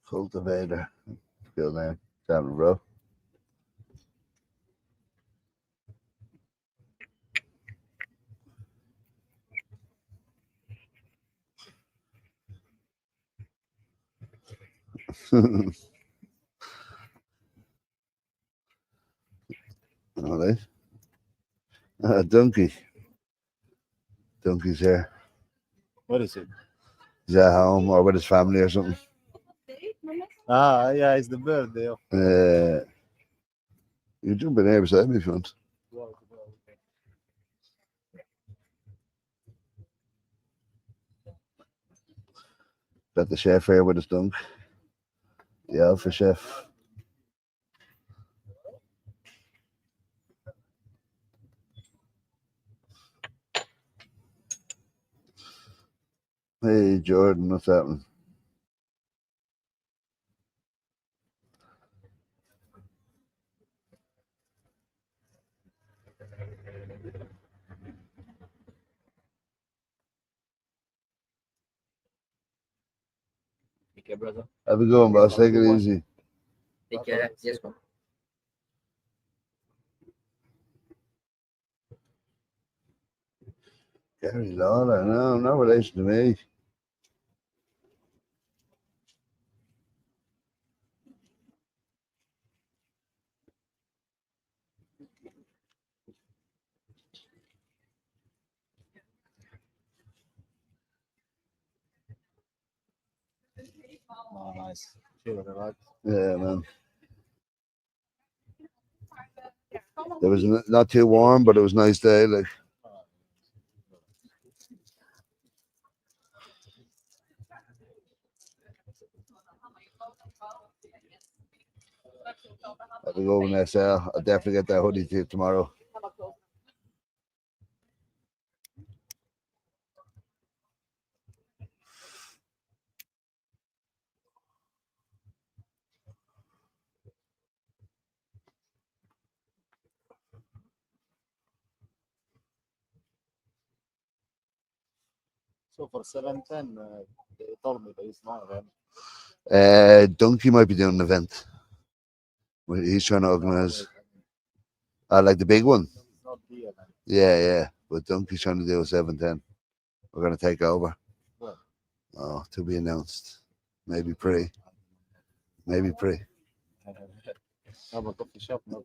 Speaker 2: Cultivator. Good name. Damn, bro. All right. Donkey. Donkey's here.
Speaker 5: What is it?
Speaker 2: He's at home or with his family or something.
Speaker 5: Ah, yeah, it's the birthday of.
Speaker 2: You can jump in here beside me if you want. Got the chef here with his dunk. The alpha chef. Hey Jordan, what's happening?
Speaker 3: Take care, brother.
Speaker 2: Have a good one, boss. Take it easy.
Speaker 3: Take care. Yes, bro.
Speaker 2: Gary Lawler, no relation to me.
Speaker 5: Oh, nice. Sure, right?
Speaker 2: Yeah, man. It was not too warm, but it was a nice day. Like, have a go in SL. I'll definitely get that hoodie to you tomorrow.
Speaker 5: So for 710, they told me there is no event.
Speaker 2: Donkey might be doing an event. He's trying to organize. Like the big one.
Speaker 5: It's not the event.
Speaker 2: Yeah. But Donkey's trying to do a 710. We're gonna take over.
Speaker 5: What?
Speaker 2: Oh, to be announced. Maybe pre. Maybe pre.
Speaker 5: I'm a coffee shop, no.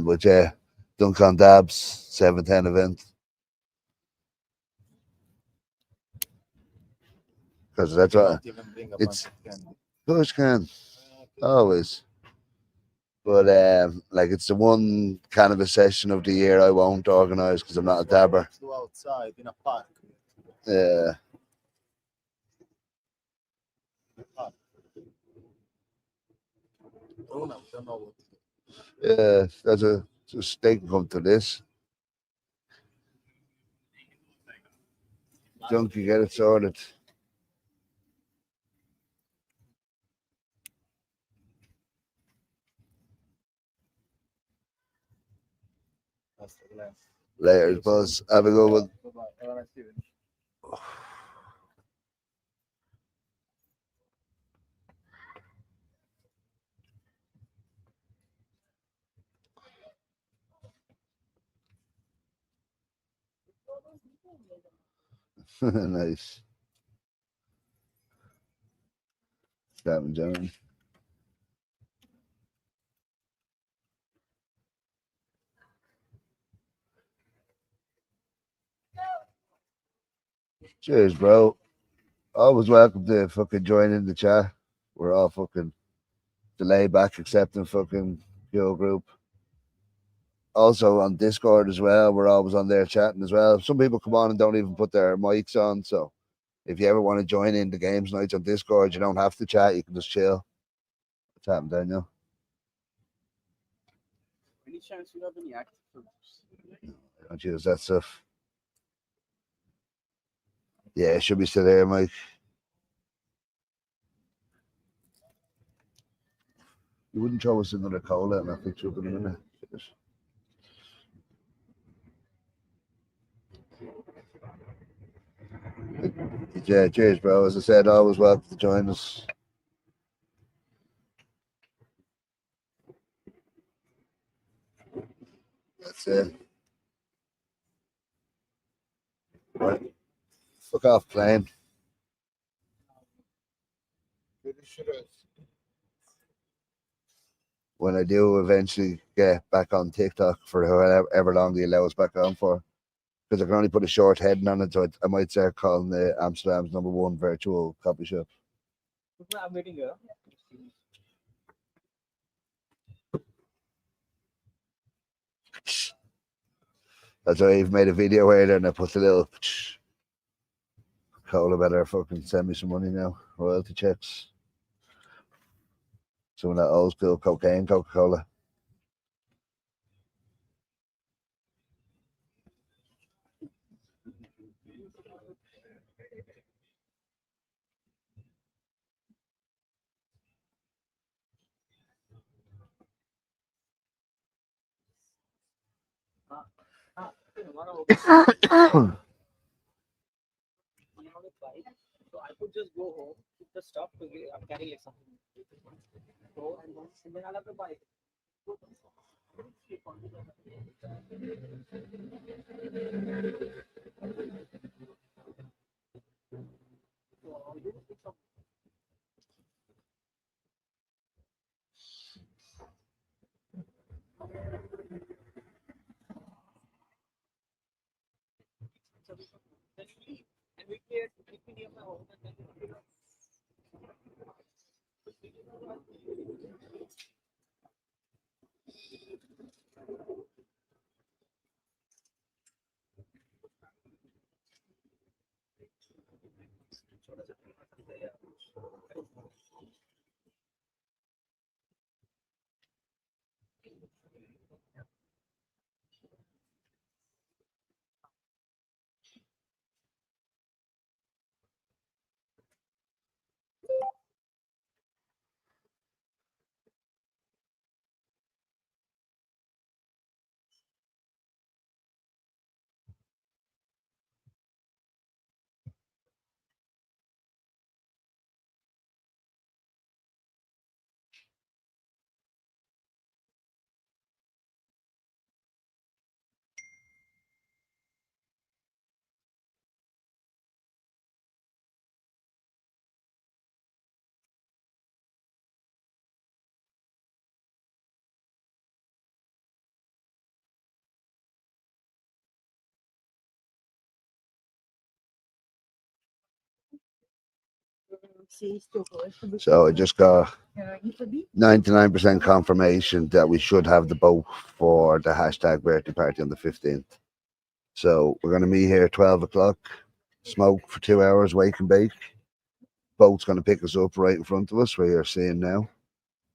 Speaker 2: But yeah, Dunk on Dabs 710 event. Because that's
Speaker 5: You
Speaker 2: what
Speaker 5: don't even bring a
Speaker 2: it's-
Speaker 5: bunch of candy.
Speaker 2: push can always. But like it's the one cannabis session of the year I won't organise because I'm not a dabber.
Speaker 5: Let's do outside in a park.
Speaker 2: Yeah.
Speaker 5: Oh, no, don't know what to do.
Speaker 2: Yeah, just they can come to this. Donkey, get it sorted.
Speaker 5: That's the last.
Speaker 2: Later, Buzz. Have a good one.
Speaker 5: Bye-bye. Have a nice evening.
Speaker 2: Nice. That John. Cheers, bro. Always welcome to fucking join in the chat. We're all fucking delay back accepting fucking your group. Also on Discord as well. We're always on there chatting as well. Some people come on and don't even put their mics on. So if you ever want to join in the games nights on Discord, you don't have to chat. You can just chill. What's happening, Daniel?
Speaker 1: Any chance you have any active filters?
Speaker 2: Don't use that stuff. Yeah, it should be still there, Mike. You wouldn't throw us another cola and I'll fix you up in a minute. Yeah, cheers, bro. As I said, always welcome to join us. That's it. Right. Fuck off playing.
Speaker 5: Finish.
Speaker 2: when I do eventually get back on TikTok for however long they allow us back on for, because I can only put a short heading on it, so I might start calling the Amsterdam's #1 virtual coffee shop.
Speaker 1: I'm waiting here.
Speaker 2: That's why I've made a video here and I put the little Cola better fucking send me some money now. Royalty checks. Some of that old school cocaine Coca-Cola.
Speaker 1: So I could just go home, keep the stuff, I'm carrying like something. So, and then I'll have to buy it. And we clear near my home and then
Speaker 2: So I just got 99% confirmation that we should have the boat for the hashtag birthday party on the 15th. So we're going to meet here at 12 o'clock, smoke for 2 hours, wake and bake. Boat's going to pick us up right in front of us, where you're seeing now.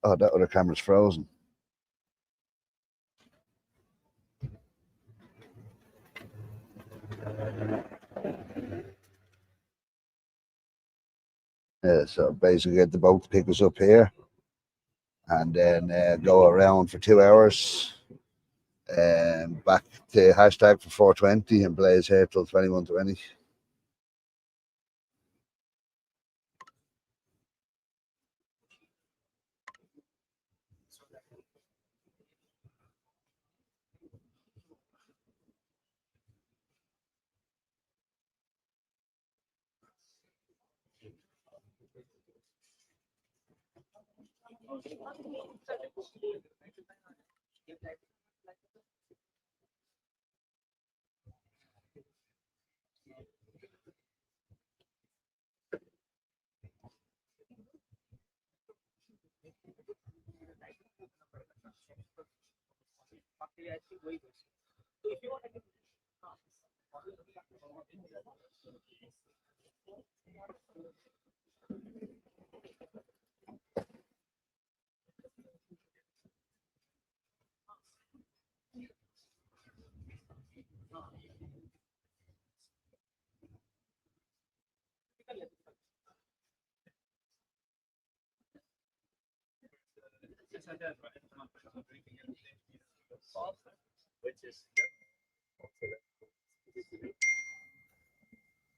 Speaker 2: Oh, that other camera's frozen. Yeah, so basically get the boat to pick us up here and then go around for 2 hours and back to hashtag for 420 and blaze here till 21:20.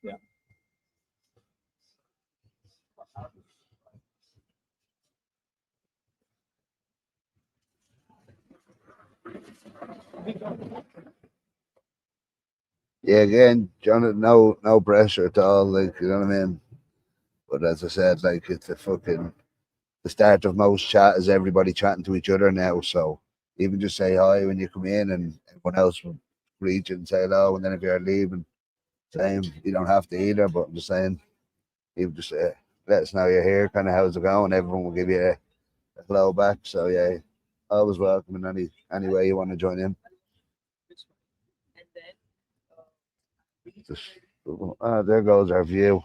Speaker 1: Yeah.
Speaker 2: Yeah, again, John, no pressure at all. Like, you know what I mean? But as I said, like, it's a fucking the start of most chat is everybody chatting to each other now. So even just say hi when you come in, and everyone else will greet you and say hello. And then if you're leaving, same. You don't have to either, but I'm just saying, even just let us know you're here. Kind of how's it going? Everyone will give you a hello back. So yeah, always welcome in any way you want to join in. Just, there goes our view.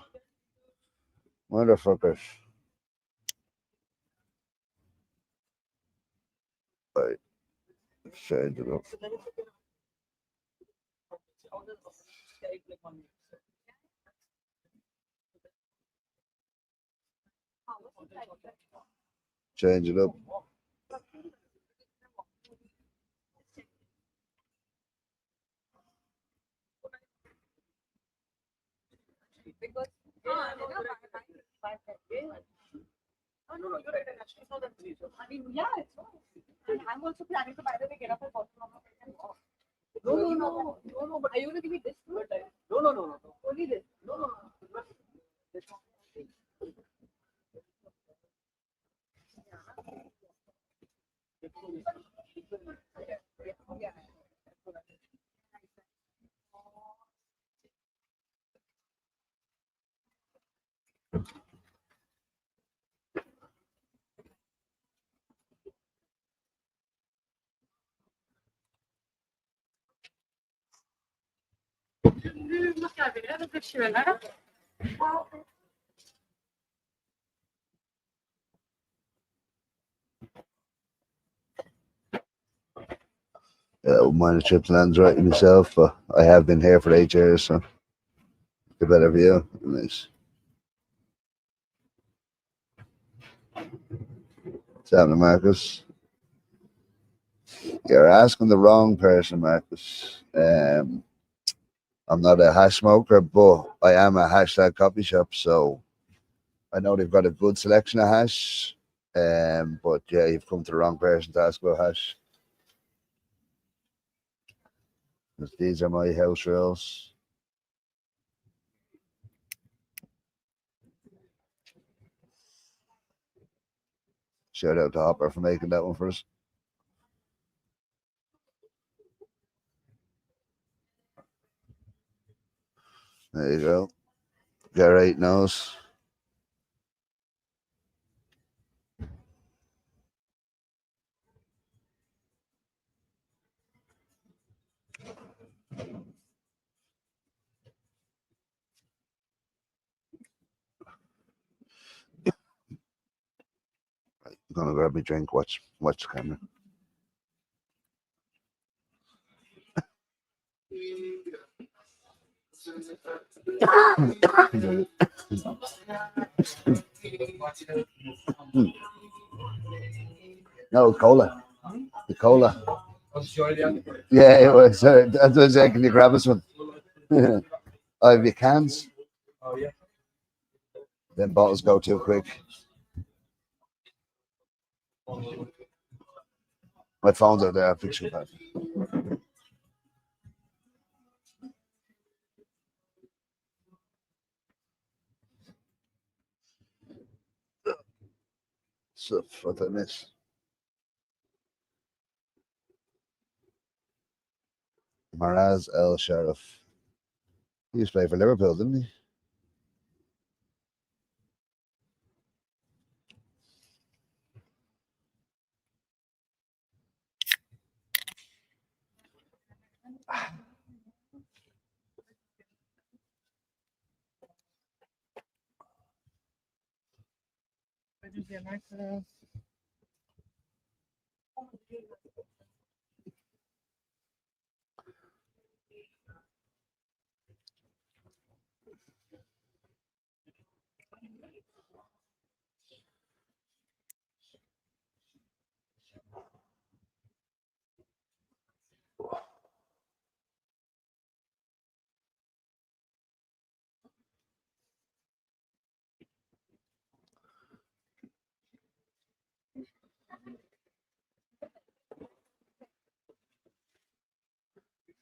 Speaker 2: Motherfuckers. Right. Change it up. Change it up.
Speaker 4: I mean, yeah, it's fine. And I'm also planning to, by the way, get up at bottom of my no, but are you going to give me this? No. Only this. No. Yeah.
Speaker 2: Yeah, I wouldn't mind a trip to Lanzarote myself, but I have been here for 8 years, so a better view. Nice. What's happening, Marcus? You're asking the wrong person, Marcus. I'm not a hash smoker, but I am a hashtag coffee shop, so I know they've got a good selection of hash. But yeah, you've come to the wrong person to ask about hash. These are my house rules. Shout out to Hopper for making that one for us. There you go. Garrett knows. I'm gonna grab me drink. Watch the camera. No cola. The cola. Yeah, it was. That's what I said. Can you grab us one? Oh, have you cans?
Speaker 1: Oh yeah.
Speaker 2: Then bottles go too quick. My phone's out there. I'll fix you that. So what I miss? Maraz El Sheriff. He used to play for Liverpool, didn't he?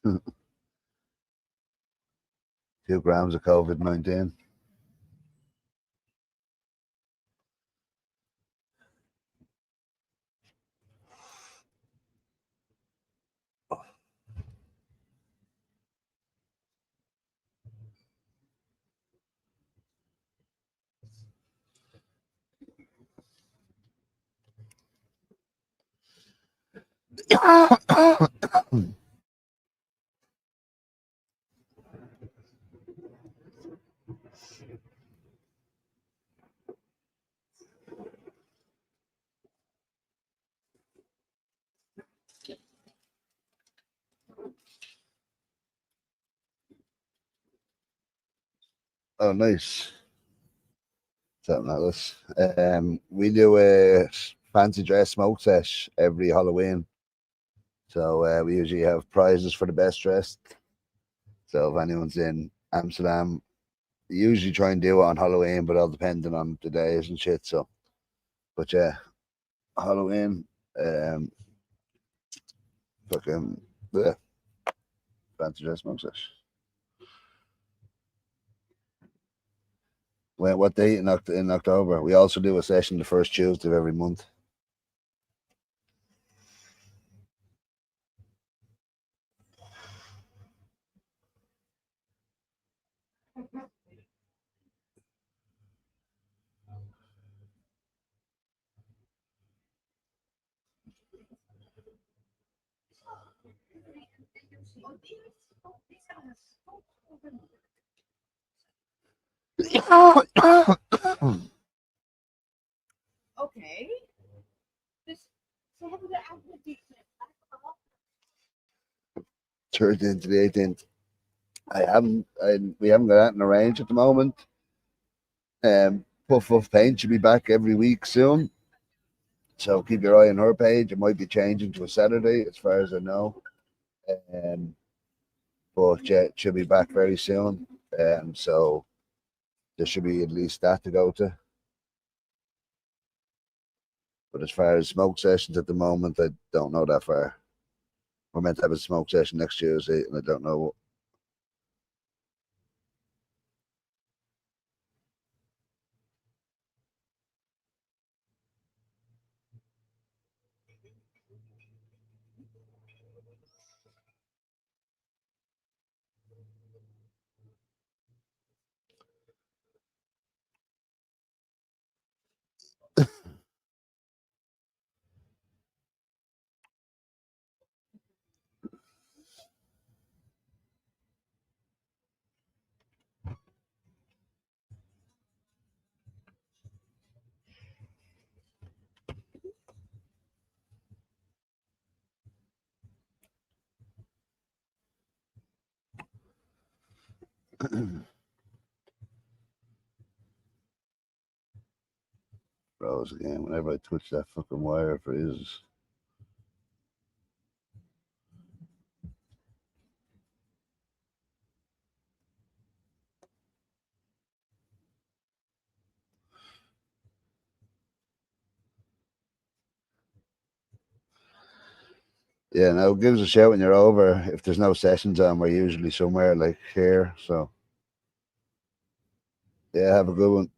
Speaker 2: A few grams of COVID-19. Oh, nice. Something like this. We do a fancy dress smoke sesh every Halloween. So we usually have prizes for the best dressed. So if anyone's in Amsterdam, we usually try and do it on Halloween, but all depending on the days and shit. So, but yeah, Halloween, fucking yeah, fancy dress smoke sesh. What date in October? We also do a session the first Tuesday of every month.
Speaker 4: Okay. Dus ze hebben er eigenlijk die
Speaker 2: 13th to the 18th. We haven't got that in the range at the moment. Puff Paint should be back every week soon. So keep your eye on her page. It might be changing to a Saturday, as far as I know. But yeah, it should be back very soon. So there should be at least that to go to. But as far as smoke sessions at the moment, I don't know that far. We're meant to have a smoke session next Tuesday, and I don't know. Froze again. Whenever I twitch that fucking wire, it freezes. Yeah, now give us a shout when you're over. If there's no sessions on, we're usually somewhere like here. So yeah, have a good one.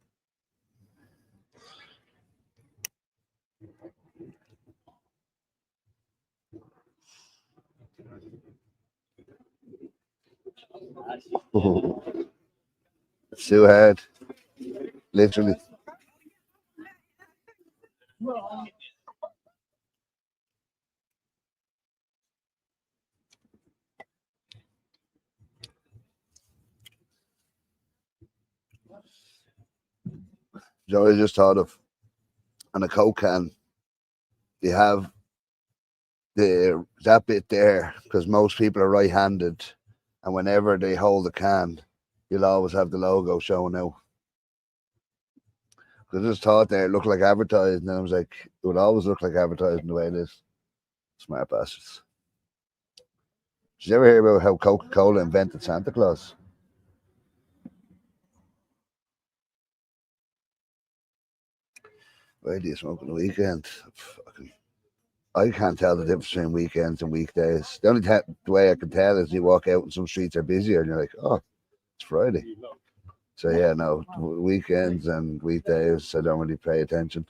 Speaker 2: It's too hard. Literally. So I just thought of on a Coke can, you have that bit there because most people are right-handed, and whenever they hold the can, you'll always have the logo showing out. Because I just thought there it looked like advertising, and I was like, it would always look like advertising the way it is. Smart bastards. Did you ever hear about how Coca-Cola invented Santa Claus? Why do you smoke on the weekend? I can't tell the difference between weekends and weekdays. The only the way I can tell is you walk out and some streets are busier and you're like, oh, it's Friday. So yeah, no, weekends and weekdays, I don't really pay attention.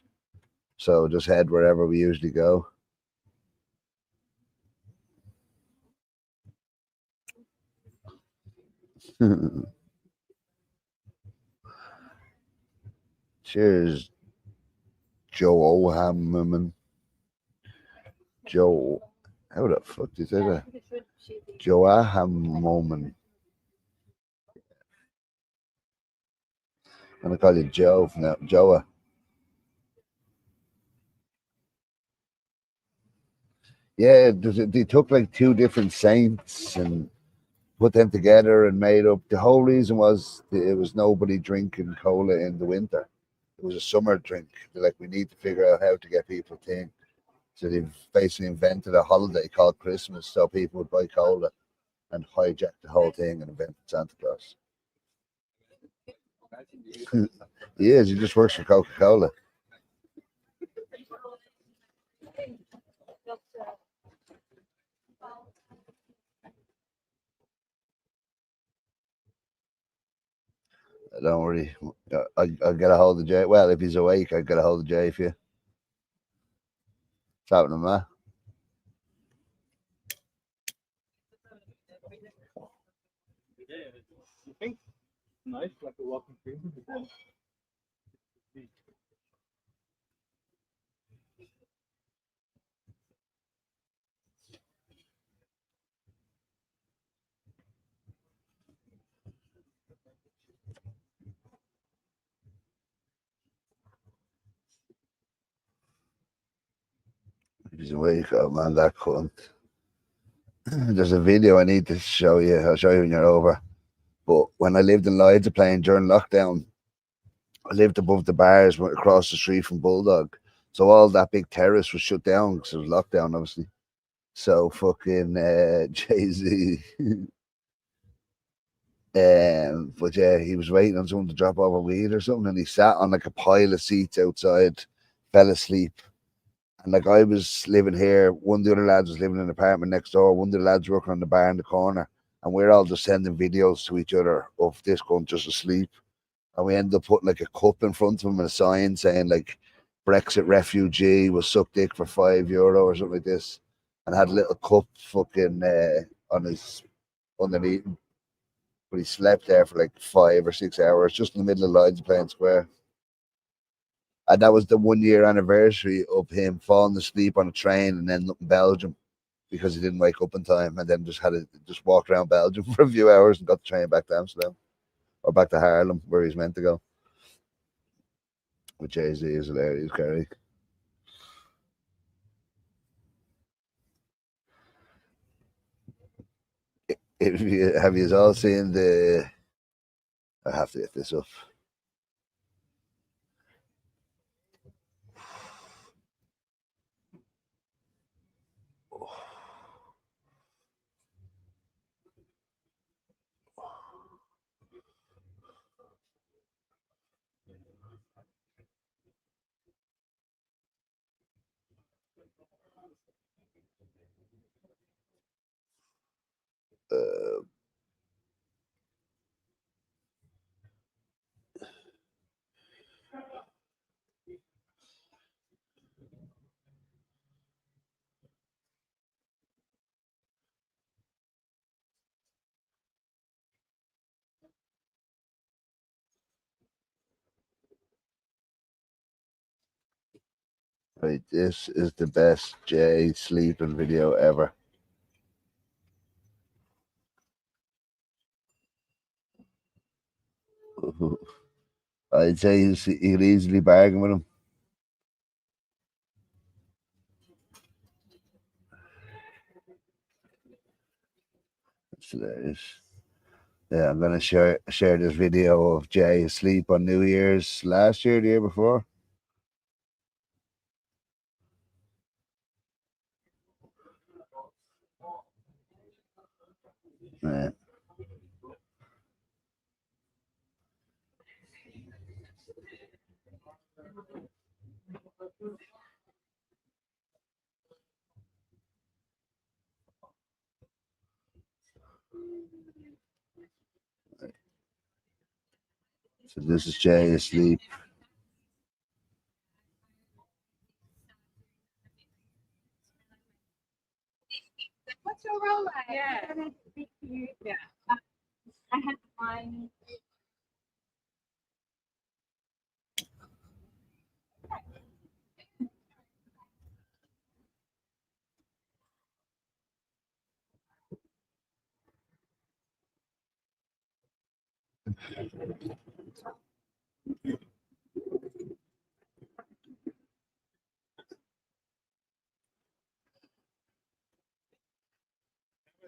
Speaker 2: So just head wherever we usually go. Cheers, Joe O'Hammerman. Joe How the fuck did you say that?
Speaker 4: It should be.
Speaker 2: Joachim Moment. I'm gonna call you Joe from now. Joa. Yeah, they took like two different saints and put them together and made up. The whole reason was it was nobody drinking cola in the winter. It was a summer drink. They're like, we need to figure out how to get people thing. So they've basically invented a holiday called Christmas, so people would buy cola and hijack the whole thing and invent Santa Claus. He is. He just works for Coca-Cola. Don't worry. I'll get a hold of Jay. Well, if he's awake, I'll get a hold of Jay for you. What's happening, man?
Speaker 1: Yeah, you think nice, like a walking thing.
Speaker 2: If he's awake, oh man, that cunt. There's a video I need to show you. I'll show you when you're over. But when I lived in Lloyd's playing during lockdown, I lived above the bars across the street from Bulldog. So all that big terrace was shut down because it was lockdown, obviously. So fucking Jay-Z. But yeah, he was waiting on someone to drop off a weed or something, and he sat on like a pile of seats outside, fell asleep. And like I was living here, one of the other lads was living in an apartment next door, one of the lads working on the bar in the corner, and we're all just sending videos to each other of this going just asleep. And we ended up putting like a cup in front of him and a sign saying like Brexit refugee will suck dick for €5 or something like this, and had a little cup fucking on his underneath him. But he slept there for like 5 or 6 hours just in the middle of Lloyd's Plain Square. And that was the 1 year anniversary of him falling asleep on a train and ending up in Belgium because he didn't wake up in time, and then just walked around Belgium for a few hours and got the train back to Amsterdam or back to Haarlem where he's meant to go. With Jay-Z is hilarious, Gary. Have you all seen the? I have to get this up. Uh, right, this is the best Jay sleeping video ever. I'd say you'd easily bargain with him. It's hilarious. Yeah, I'm gonna share this video of Jay asleep on New Year's last year, the year before. Yeah. So this is Jay asleep.
Speaker 4: What's your role? Yeah. Yeah. I had one.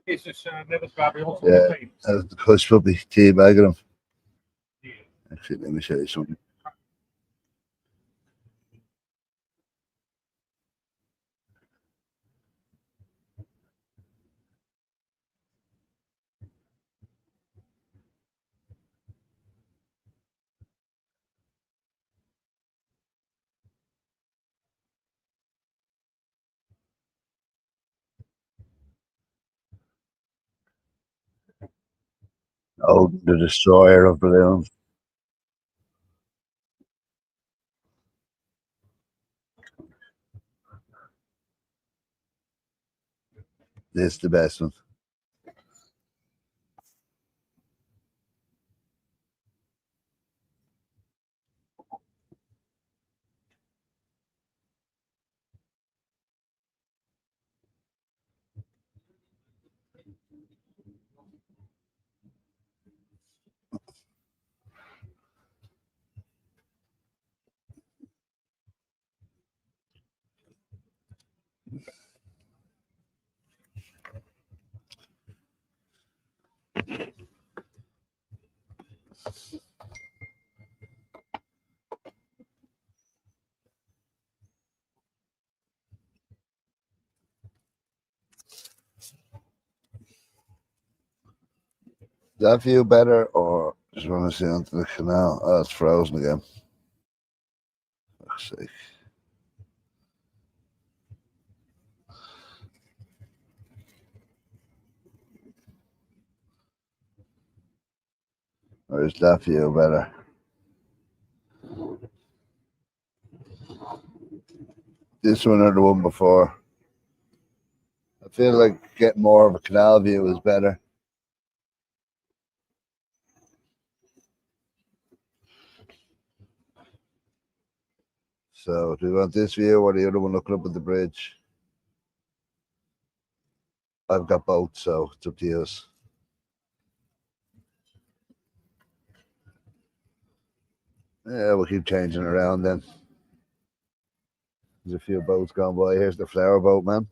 Speaker 6: Is dus net als waar bij ons op
Speaker 2: Ja.
Speaker 6: de thee.
Speaker 2: The hush puppy teabagging him. Actually, let me show you something. Oh, the destroyer of balloons. This is the best one. Is that view better, or just want to see onto the canal? Oh, it's frozen again. Fuck's sake. Or is that view better? This one or the one before? I feel like getting more of a canal view is better. So, do you want this view or the other one looking up at the bridge? I've got both, so it's up to you. Yeah, we'll keep changing around then. There's a few boats going by. Here's the flower boat, man.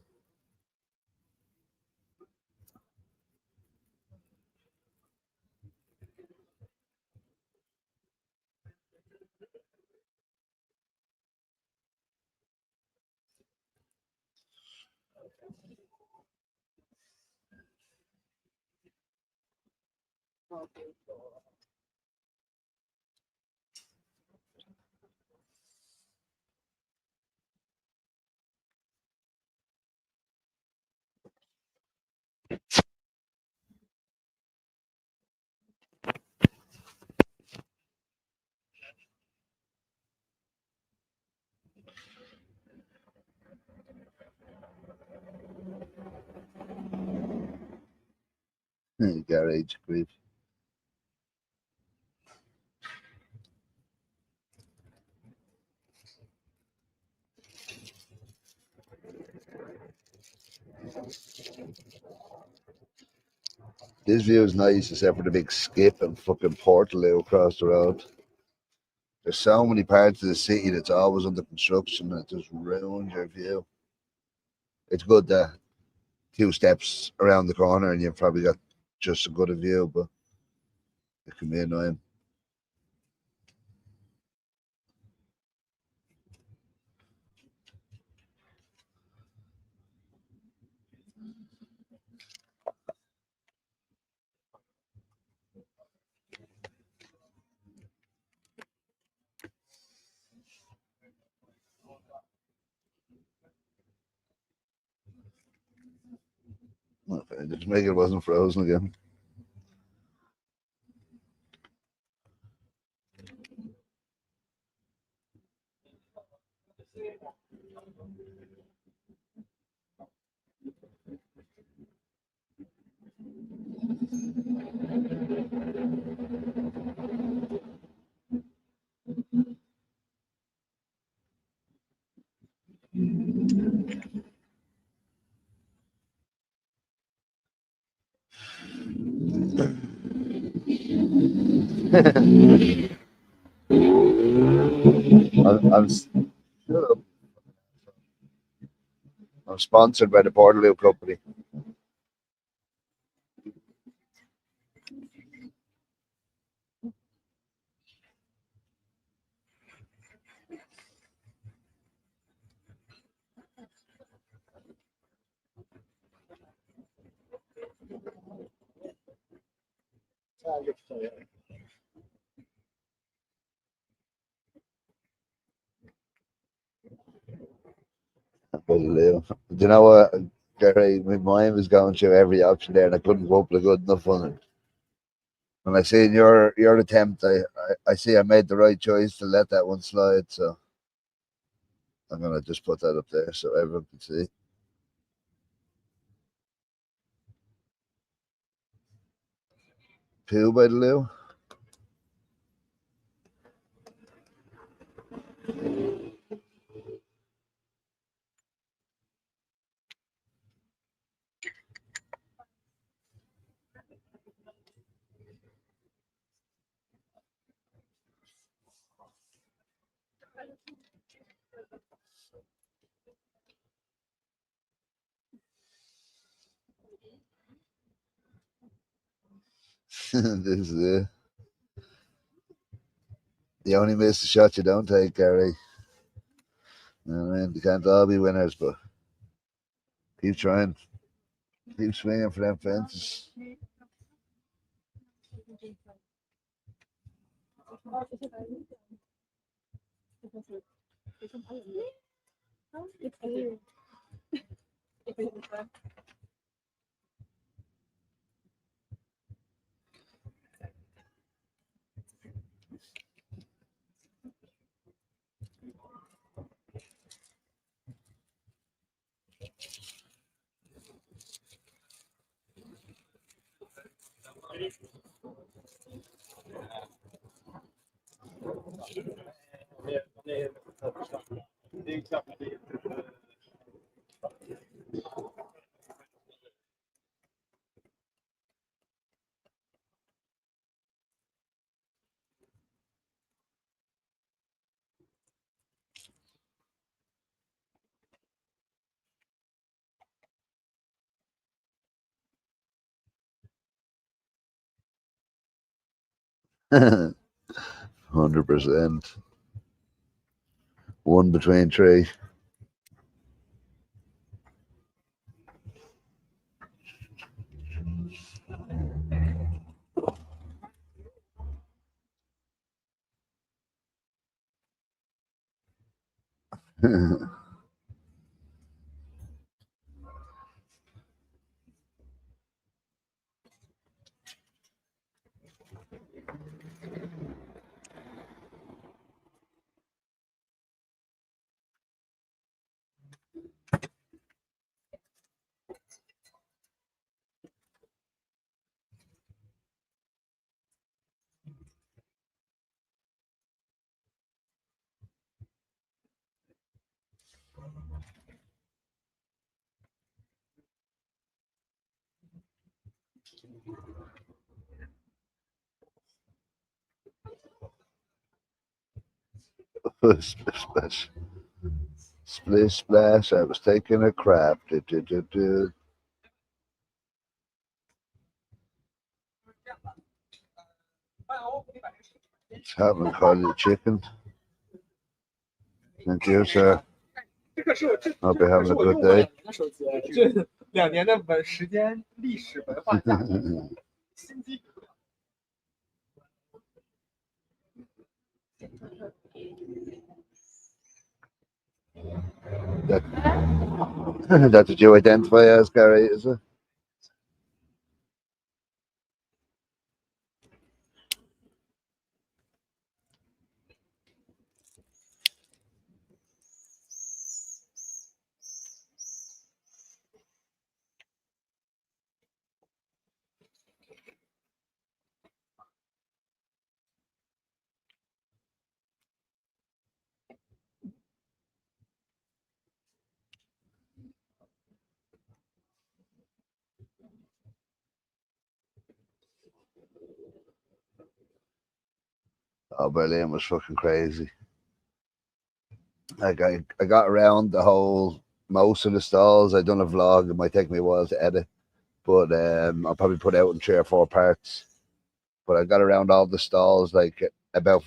Speaker 2: Garage creep. This view is nice, except for the big skip and fucking portal across the road. There's so many parts of the city that's always under construction, and it just ruins your view. It's good that 2 steps around the corner and you've probably got just as good a view, but it can be annoying. Okay, just make it wasn't frozen again. I'm I'm sponsored by the Portaloo Company. Portaloo. Do you know what, Gary? My mind was going through every option there, and I couldn't come up with a good enough one. When I seen your attempt, I see I made the right choice to let that one slide. So I'm gonna just put that up there so everyone can see. Poo by the Lou. This is it. You only miss the shot you don't take, Gary. You know what I mean? They can't all be winners, but keep trying. Keep swinging for them fences. %. One between three. Splash. Splish splash, I was taking a crap. Do. It's happening, call it chicken. Thank you, sir. Hope you're having a good day.
Speaker 1: 这2年的时间历史文化价值，心机叵测。
Speaker 2: That's what you identify as, Gary, is it? Oh, Berlin was fucking crazy. Like I got around the whole most of the stalls. I done a vlog. It might take me a while to edit, but I'll probably put out in 3 or 4 parts. But I got around all the stalls like about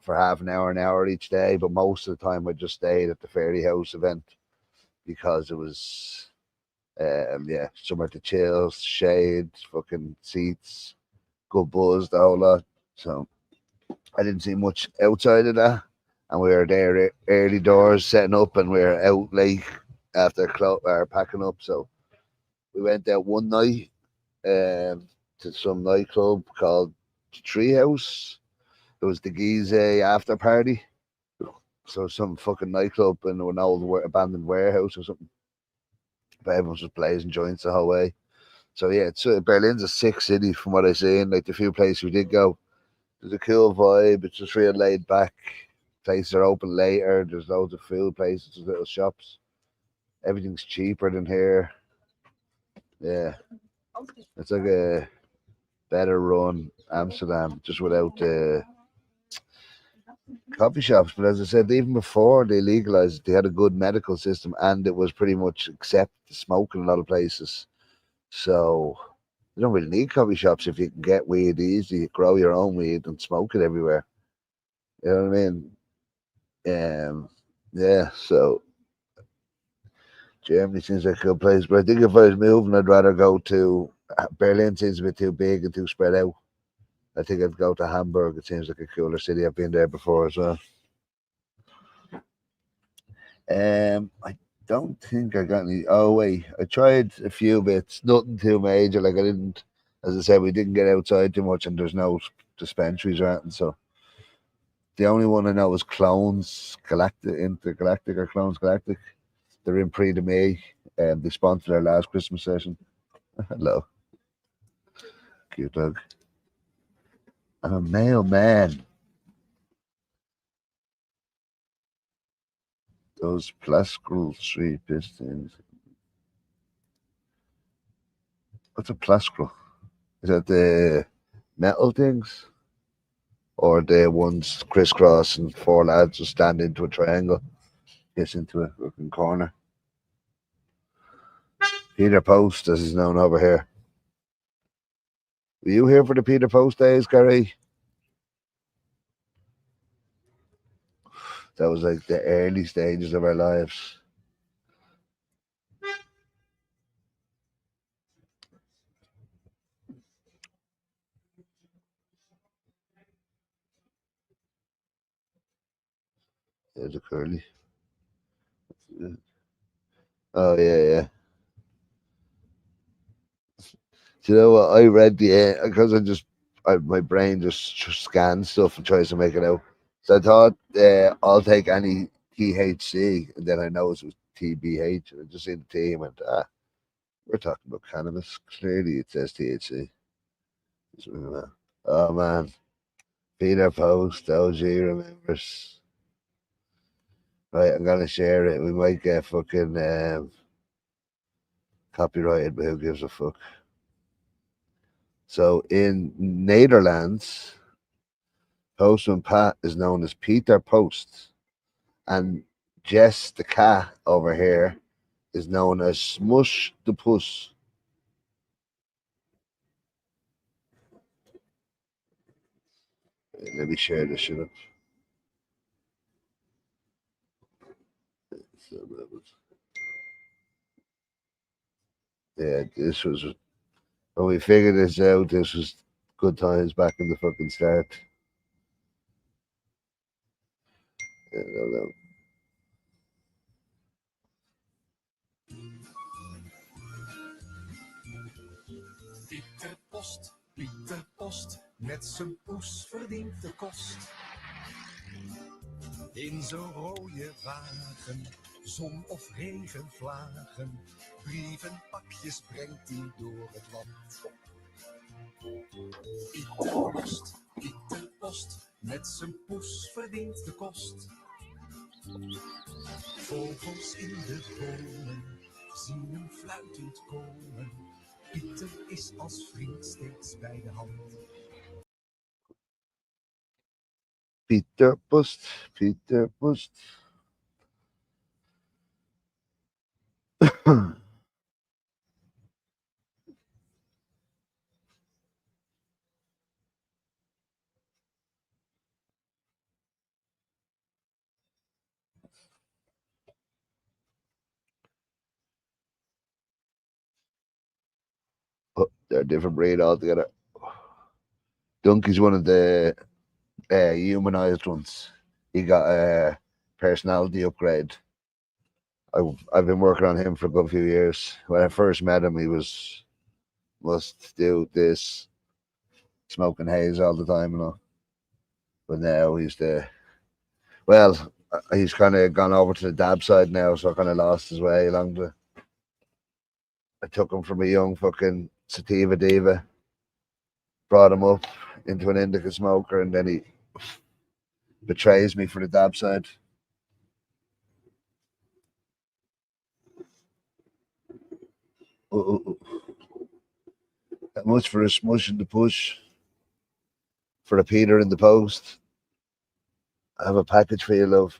Speaker 2: for half an hour each day. But most of the time, I just stayed at the Fairy House event because it was yeah, somewhere to chill, shade, fucking seats, good buzz, the whole lot. So I didn't see much outside of that. And we were there early doors setting up, and we were out late after packing up. So we went out one night to some nightclub called Treehouse. It was the Gize after party. So some fucking nightclub in an old abandoned warehouse or something. But everyone was blazing joints the whole way. So yeah, Berlin's a sick city from what I seen. Like the few places we did go, there's a cool vibe. It's just real laid back. Places are open later. There's loads of food places, there's little shops. Everything's cheaper than here. Yeah, it's like a better run Amsterdam, just without the coffee shops. But as I said, even before they legalized, they had a good medical system, and it was pretty much accept smoke in a lot of places. So you don't really need coffee shops if you can get weed easy, grow your own weed, and smoke it everywhere. You know what I mean? Yeah. So Germany seems like a good place, but I think if I was moving, I'd rather go to Berlin. Seems a bit too big and too spread out. I think I'd go to Hamburg. It seems like a cooler city. I've been there before as well. I don't think I got any. Oh wait, I tried a few bits. Nothing too major. Like I didn't, as I said, we didn't get outside too much, and there's no dispensaries or anything. So the only one I know is Clones Galactic, Intergalactic or Clones Galactic. They're in Prix de Mai, and they sponsored our last Christmas session. Hello, cute dog. I'm a mailman. Those plascral 3 pistons. What's a plascral? Is that the metal things? Or the ones crisscross and 4 lads just stand into a triangle, gets into a fucking corner. Peter Post, as he's known over here. Were you here for the Peter Post days, Gary? That was like the early stages of our lives. There's a curly. Oh yeah. Do you know what? I read the because my brain just scans stuff and tries to make it out. So I thought I'll take any THC, and then I noticed it was TBH, and I just seen the T and went, we're talking about cannabis. Clearly, it says THC. Oh man, Peter Post, OG remembers. Right, I'm gonna share it. We might get fucking copyrighted, but who gives a fuck? So in Netherlands, Postman Pat is known as Peter Post, and Jess the cat over here is known as Smush the Puss. Let me share this shit up. Yeah, this was when we figured this out. This was good times back in the fucking start. Yeah, no.
Speaker 6: Pieter Post, met zijn poes verdient de kost. In zijn rode wagen, zon of regenvlagen, brievenpakjes brengt hij door het land. Pieter Post, met zijn poes verdient de kost. Vogels in de bomen zien hem fluitend komen. Pieter is als vriend steeds bij de hand.
Speaker 2: Peter Bust. Peter Bust. Oh, they're a different breed altogether. Donkey's one of the humanized ones. He got a personality upgrade. I've been working on him for a good few years. When I first met him, he must do this, smoking haze all the time, you know. But now he's kind of gone over to the dab side now, so I kind of lost his way along the. I took him from a young fucking sativa diva, brought him up into an indica smoker, and then he betrays me for the dab side. That much for a smush and the push, for a Peter in the post. I have a package for you, love.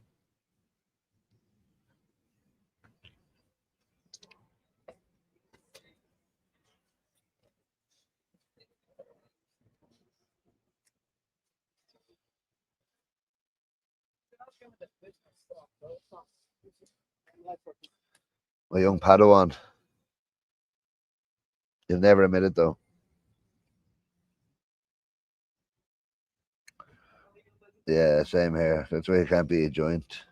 Speaker 2: My young Padawan. You'll never admit it though. Yeah, same here. That's why you can't be a joint.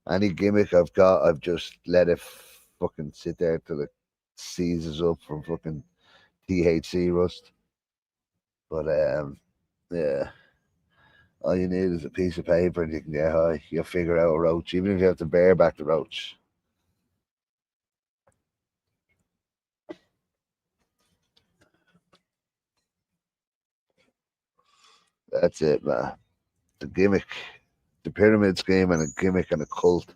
Speaker 2: Any gimmick I've got, I've just let it fucking sit there till it seizes up from fucking THC rust. But yeah, all you need is a piece of paper and you can get high. You'll figure out a roach, even if you have to bareback the roach. That's it, man. The gimmick, the pyramid scheme, and a gimmick and a cult.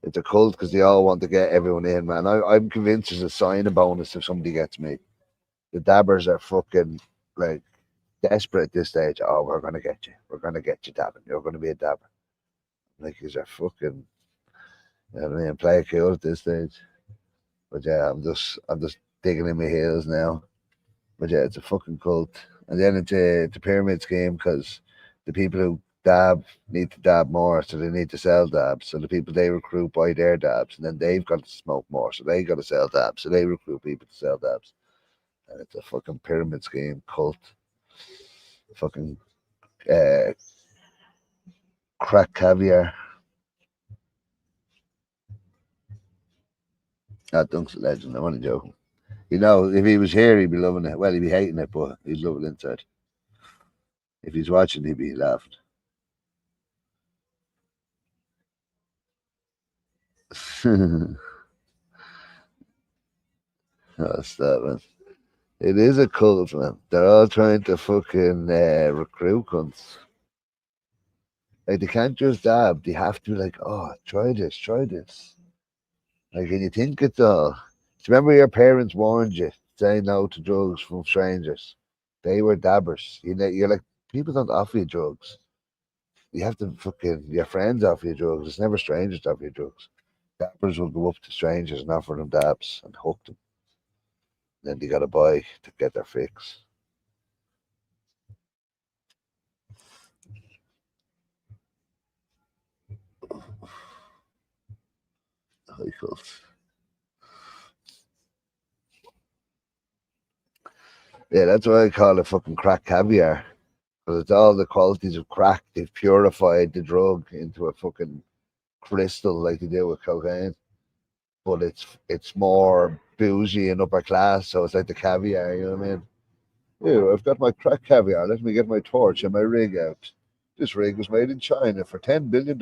Speaker 2: It's a cult because they all want to get everyone in, man. I'm convinced there's a signing bonus if somebody gets me. The dabbers are fucking like desperate at this stage. Oh, we're gonna get you. We're gonna get you dabbing. You're gonna be a dabber. Like he's a fucking, you know what I mean, play it cool at this stage. But yeah, I'm just digging in my heels now. But yeah, it's a fucking cult. And then it's a pyramid scheme because the people who dab need to dab more, so they need to sell dabs. So the people they recruit buy their dabs, and then they've got to smoke more, so they got to sell dabs. So they recruit people to sell dabs, and it's a fucking pyramid scheme cult. Fucking uh, crack caviar. That Dunk's a legend. I'm only joking. You know, if he was here, he'd be loving it. Well, he'd be hating it, but he'd love it inside. If he's watching, he'd be laughing. Oh, stop, man. It is a cult, man. They're all trying to fucking recruit cunts. Like, they can't just dab. They have to, like, oh, try this, try this. Like, and you think it's all. Do you remember your parents warned you, say no to drugs from strangers? They were dabbers. You're like, people don't offer you drugs. You have to fucking, your friends offer you drugs. It's never strangers to offer you drugs. Dabbers will go up to strangers and offer them dabs and hook them. Then they got to buy to get their fix. High cult. Yeah, that's why I call it fucking crack caviar. Because it's all the qualities of crack. They've purified the drug into a fucking crystal like they do with cocaine. But it's more bougie and upper class, so it's like the caviar, you know what I mean? Yeah, I've got my crack caviar. Let me get my torch and my rig out. This rig was made in China for $10 billion.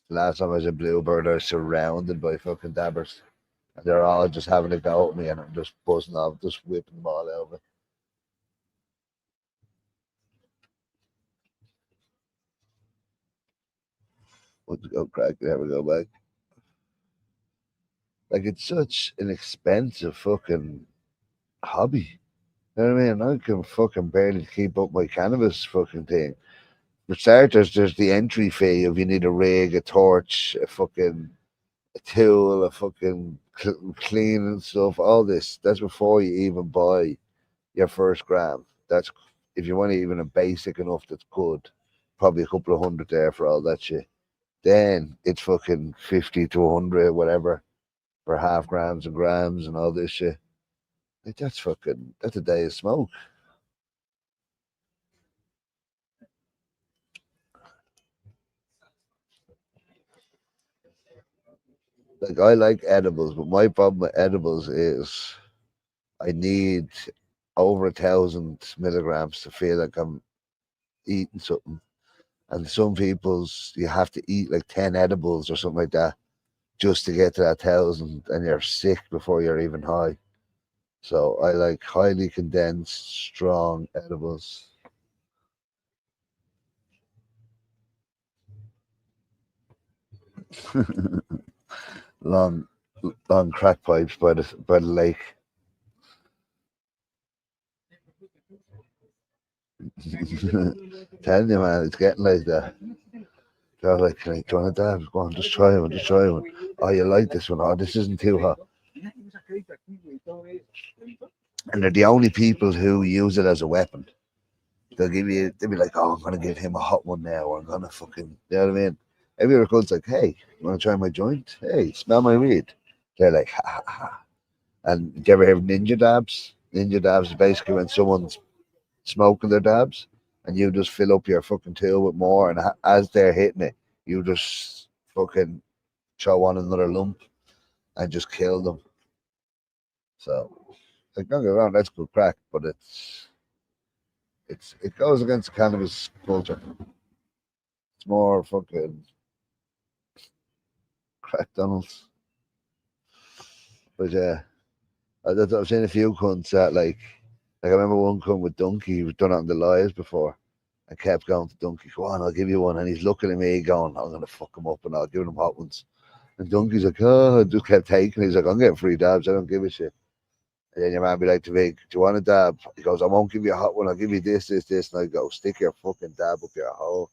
Speaker 2: Last time I was in Bluebird, I was surrounded by fucking dabbers. And they're all just having a go at me, and I'm just buzzing off, just whipping them all over. Want to go crack, never go back. Like it's such an expensive fucking hobby. You know what I mean? I can fucking barely keep up my cannabis fucking thing. For starters, there's the entry fee of you need a rig, a torch, a tool, a fucking cleaning stuff, all this. That's before you even buy your first gram. That's if you want even a basic enough that's good. Probably a couple of hundred there for all that shit. Then it's fucking 50 to 100, whatever, for half grams and grams and all this shit. Like that's a day of smoke. Like I like edibles, but my problem with edibles is I need over 1,000 milligrams to feel like I'm eating something. And some people's you have to eat like 10 edibles or something like that just to get to that 1,000, and you're sick before you're even high. So I like highly condensed, strong edibles. long, long crack pipes by the lake. Telling you, man, it's getting like that. They're like, can I join a dab? Go on, just try one, just try one. Oh, you like this one? Oh, this isn't too hot. And they're the only people who use it as a weapon. They'll be like, oh, I'm gonna give him a hot one now, or I'm gonna fucking, you know what I mean? Every other cunt's like, hey, you wanna try my joint? Hey, smell my weed. They're like, ha ha ha. And do you ever hear of ninja dabs? Ninja dabs is basically when someone's smoking their dabs, and you just fill up your fucking tool with more, and as they're hitting it, you just fucking throw on another lump and just kill them. So, like, don't get me wrong, that's good crack, but it goes against cannabis culture. It's more fucking crack Donalds. But yeah, I've seen a few cunts that I remember one cunt with Donkey who's done it on the lives before. I kept going to Donkey, go on, I'll give you one. And he's looking at me going, I'm going to fuck him up and I'll give him hot ones. And Donkey's like, oh, I just kept taking it. He's like, I'm getting free dabs. I don't give a shit. And then your man be like to me, do you want a dab? He goes, I won't give you a hot one. I'll give you this, this, this. And I go, stick your fucking dab up your hole.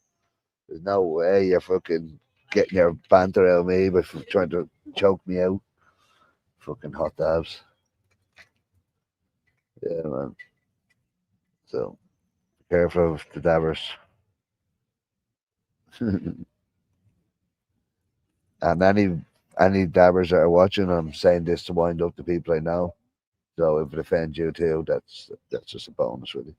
Speaker 2: There's no way you're fucking getting your banter out of me by trying to choke me out. Fucking hot dabs. Yeah, man. So, be careful of the dabbers. And any dabbers that are watching, I'm saying this to wind up the people I know. So if it offends you too, that's just a bonus, really.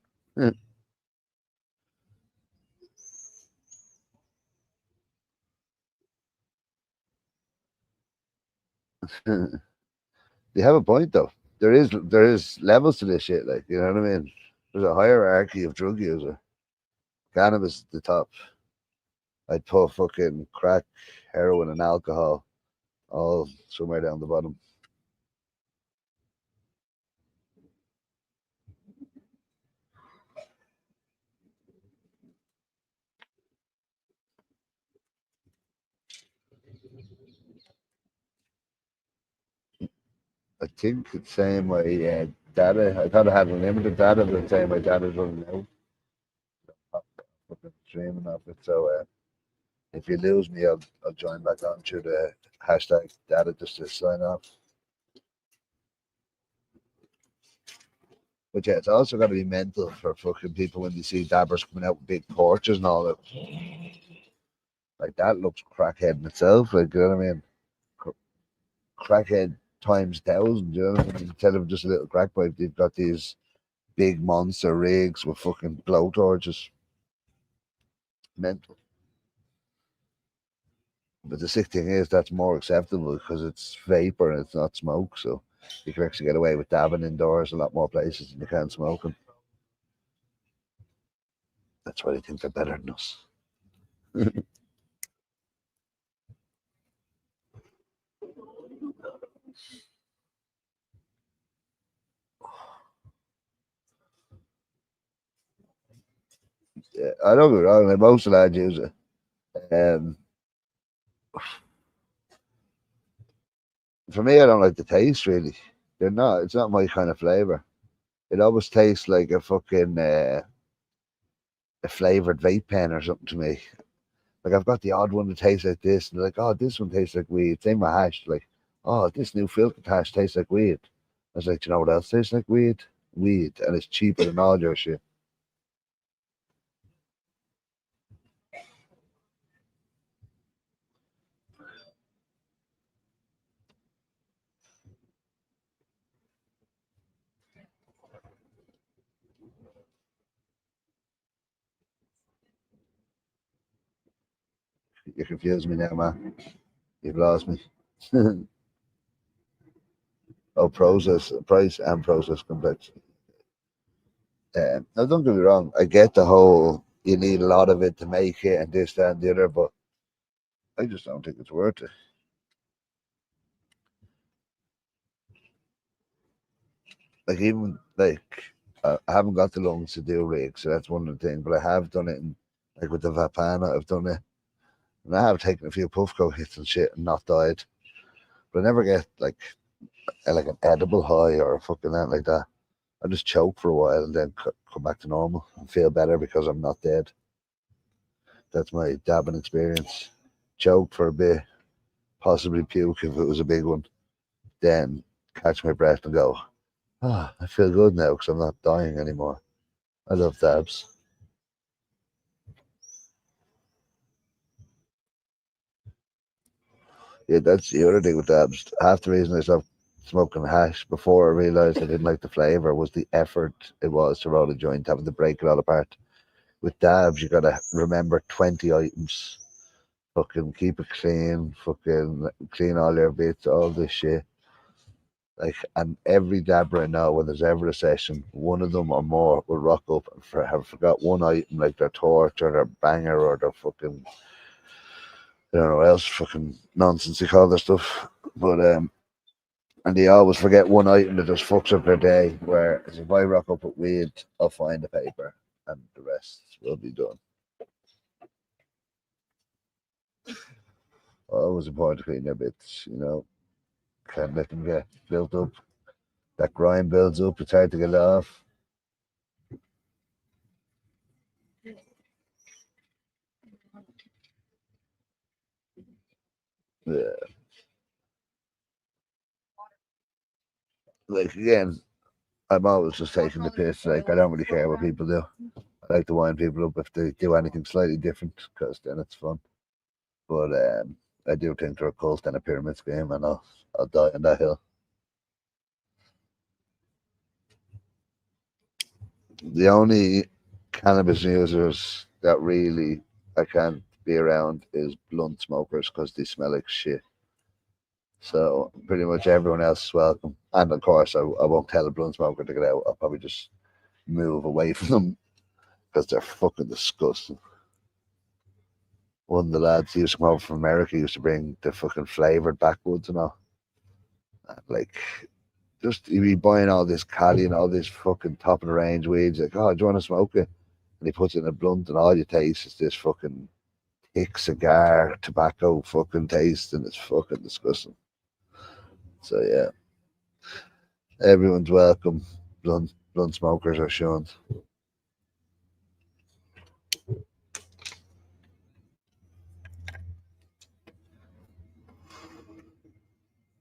Speaker 2: They have a point though. There is levels to this shit, like, you know what I mean. There's a hierarchy of drug user. Cannabis is the top. I'd put fucking crack, heroin, and alcohol all somewhere down the bottom. I think it's saying my data. I thought I had unlimited data, but it's saying my data's running out. Fucking streaming off it. So if you lose me, I'll join back on to the hashtag data just to sign off. But yeah, it's also got to be mental for fucking people when they see dabbers coming out with big torches and all that. Like that looks crackhead in itself. Like, you know what I mean? Crackhead times 1,000. You know what I mean? Instead of just a little crack pipe, they've got these big monster rigs with fucking blow torches. Mental. But the sick thing is that's more acceptable because it's vapor and it's not smoke. So you can actually get away with dabbing indoors a lot more places than you can smoking. That's why they think they're better than us. Yeah, I don't get me wrong. Like most lads use it. Um, For me, I don't like the taste really. They're not. It's not my kind of flavor. It always tastes like a fucking a flavored vape pen or something to me. Like I've got the odd one that tastes like this, and they're like, oh, this one tastes like weed. Same with hash. Like, oh, this new filtered hash tastes like weed. I was like, do you know what else tastes like weed? Weed, and it's cheaper than all your shit. You confuse me now, man. You've lost me. Oh, price and process complexity. Now, don't get me wrong. I get the whole you need a lot of it to make it and this, that, and the other, but I just don't think it's worth it. Like even like I haven't got the lungs to do rigs, so that's one of the things. But I have done it in like with the Vapana. I've done it, and I have taken a few Puffco hits and shit and not died. But I never get like an edible high or fucking that like that. I just choke for a while and then come back to normal and feel better because I'm not dead. That's my dabbing experience. Choke for a bit, possibly puke if it was a big one, then catch my breath and go, ah, I feel good now because I'm not dying anymore. I love dabs. Yeah, that's the other thing with dabs. Half the reason I stopped smoking hash before I realized I didn't like the flavor was the effort it was to roll a joint, having to break it all apart. With dabs, you gotta remember 20 items. Fucking keep it clean, fucking clean all your bits, all this shit. Like, and every dabber I know, when there's ever a session, one of them or more will rock up and have forgot one item, like their torch or their banger or their fucking, I don't know what else fucking nonsense they call their stuff. But and they always forget one item that just fucks up their day. Whereas if I rock up with weed, I'll find the paper and the rest will be done. Always important to clean their bits, you know. Can't let them get built up. That grime builds up, it's hard to get off. Yeah. Like again, I'm always just taking the piss. Like I don't really care what people do. I like to wind people up if they do anything slightly different, because then it's fun. But I do think they're a cult and a pyramid scheme, and I'll die on that hill. The only cannabis users that really I can't be around is blunt smokers because they smell like shit. So pretty much everyone else is welcome. And of course, I won't tell a blunt smoker to get out. I'll probably just move away from them because they're fucking disgusting. One of the lads who used to come over from America used to bring the fucking flavored backwoods and all. And like, just he'd be buying all this Cali and all this fucking top of the range weeds. Like, oh, do you want to smoke it? And he puts it in a blunt, and all you taste is this fucking thick cigar tobacco fucking taste, and it's fucking disgusting. So yeah, everyone's welcome. Blunt smokers are shunned.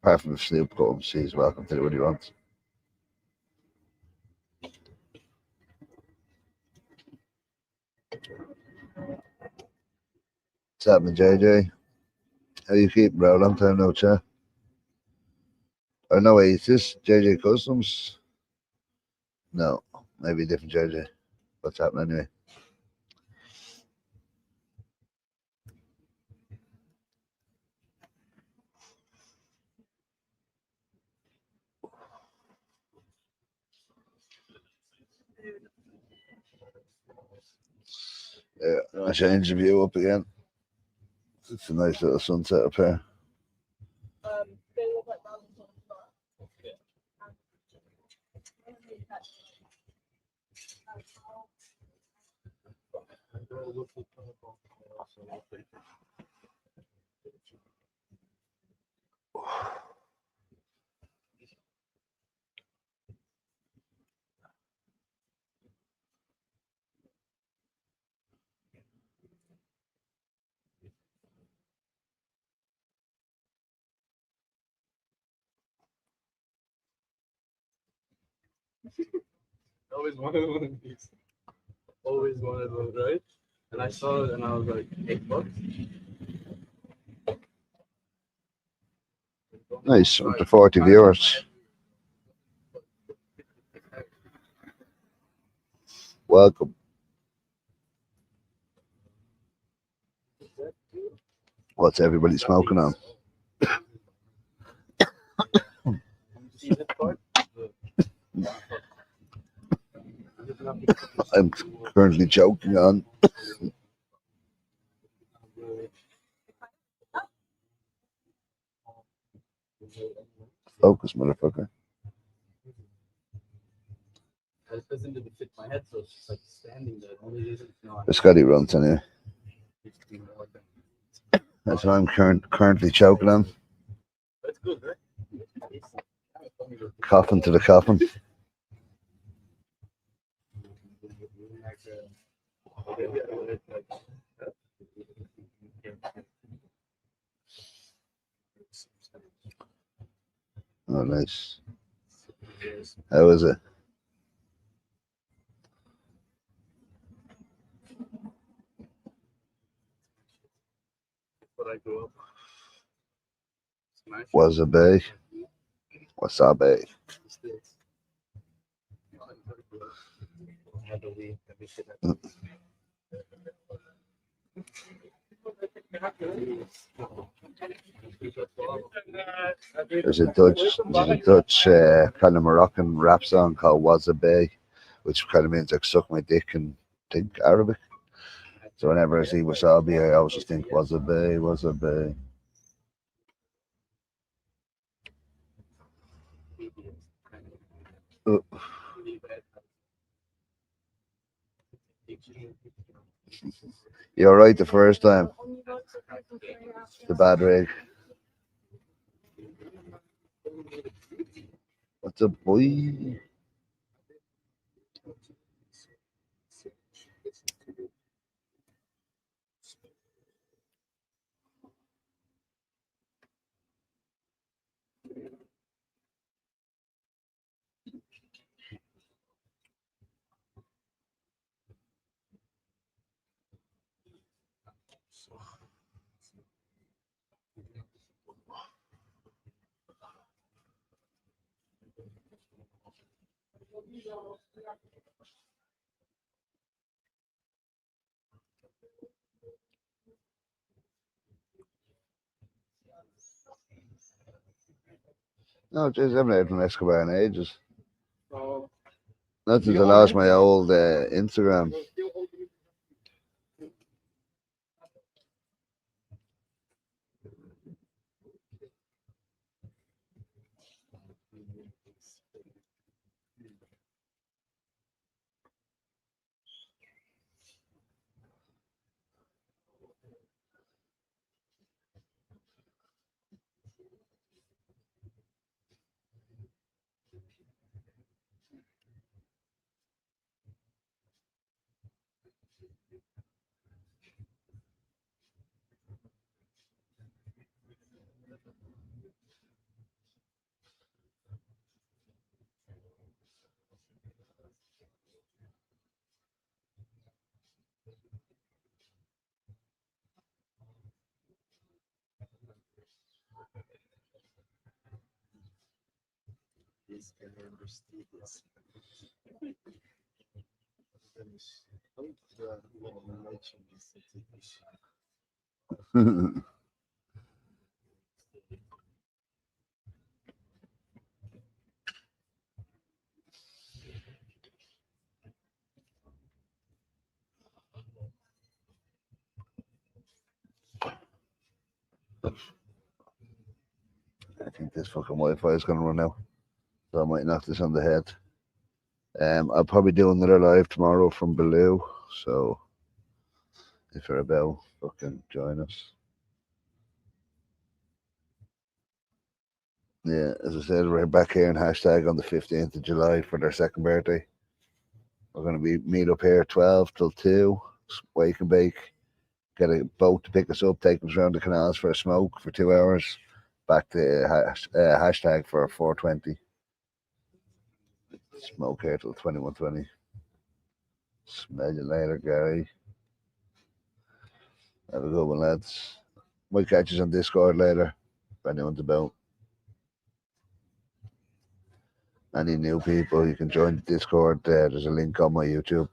Speaker 2: Apart from if Snoop comes, he's welcome to do what he wants. What's happening, JJ? How you keeping, bro? Long time no chat. Oh no, wait, is this JJ Customs? No, maybe a different JJ. What's happening anyway? Yeah, I change the view up again. It's a nice little sunset up here.
Speaker 1: Always wanted one of these. Always wanted one, right? And I saw it and I was like, $8.
Speaker 2: Nice, up to 40 viewers. Welcome. What's everybody smoking on? I'm currently choking on. Focus, motherfucker.
Speaker 1: It doesn't even fit my head, so it's just like standing there. The only reason,
Speaker 2: The Scotty runs anyway. That's what I'm currently choking on.
Speaker 1: That's good, right?
Speaker 2: Coffin to the coffin. Oh, nice. How is it?
Speaker 1: But I grew up.
Speaker 2: Was a bay. Wasabi. There's a Dutch kind of Moroccan rap song called Was a Bay, which kind of means like suck my dick and think Arabic. So whenever I see wasabi, I always just think was a bay, was a bay. You're right the first time. The bad rig. What's up, boy? No, jeez, I haven't heard from Escobar in ages. Not since I lost my old Instagram. I think this fucking Wi-Fi is going to run out, so I might knock this on the head. I'll probably do another live tomorrow from Baloo, so if you're about, fucking join us. Yeah, as I said, we're back here in Hashtag on the 15th of July for their second birthday. We're going to meet up here 12 till 2, wake and bake, get a boat to pick us up, take us around the canals for a smoke for 2 hours, back to Hashtag for 4:20. Smoke here till 21:20. Smell you later, Gary. Have a good one, lads. Might catch us on Discord later if anyone's about. Any new people, you can join the Discord. There's a link on my YouTube.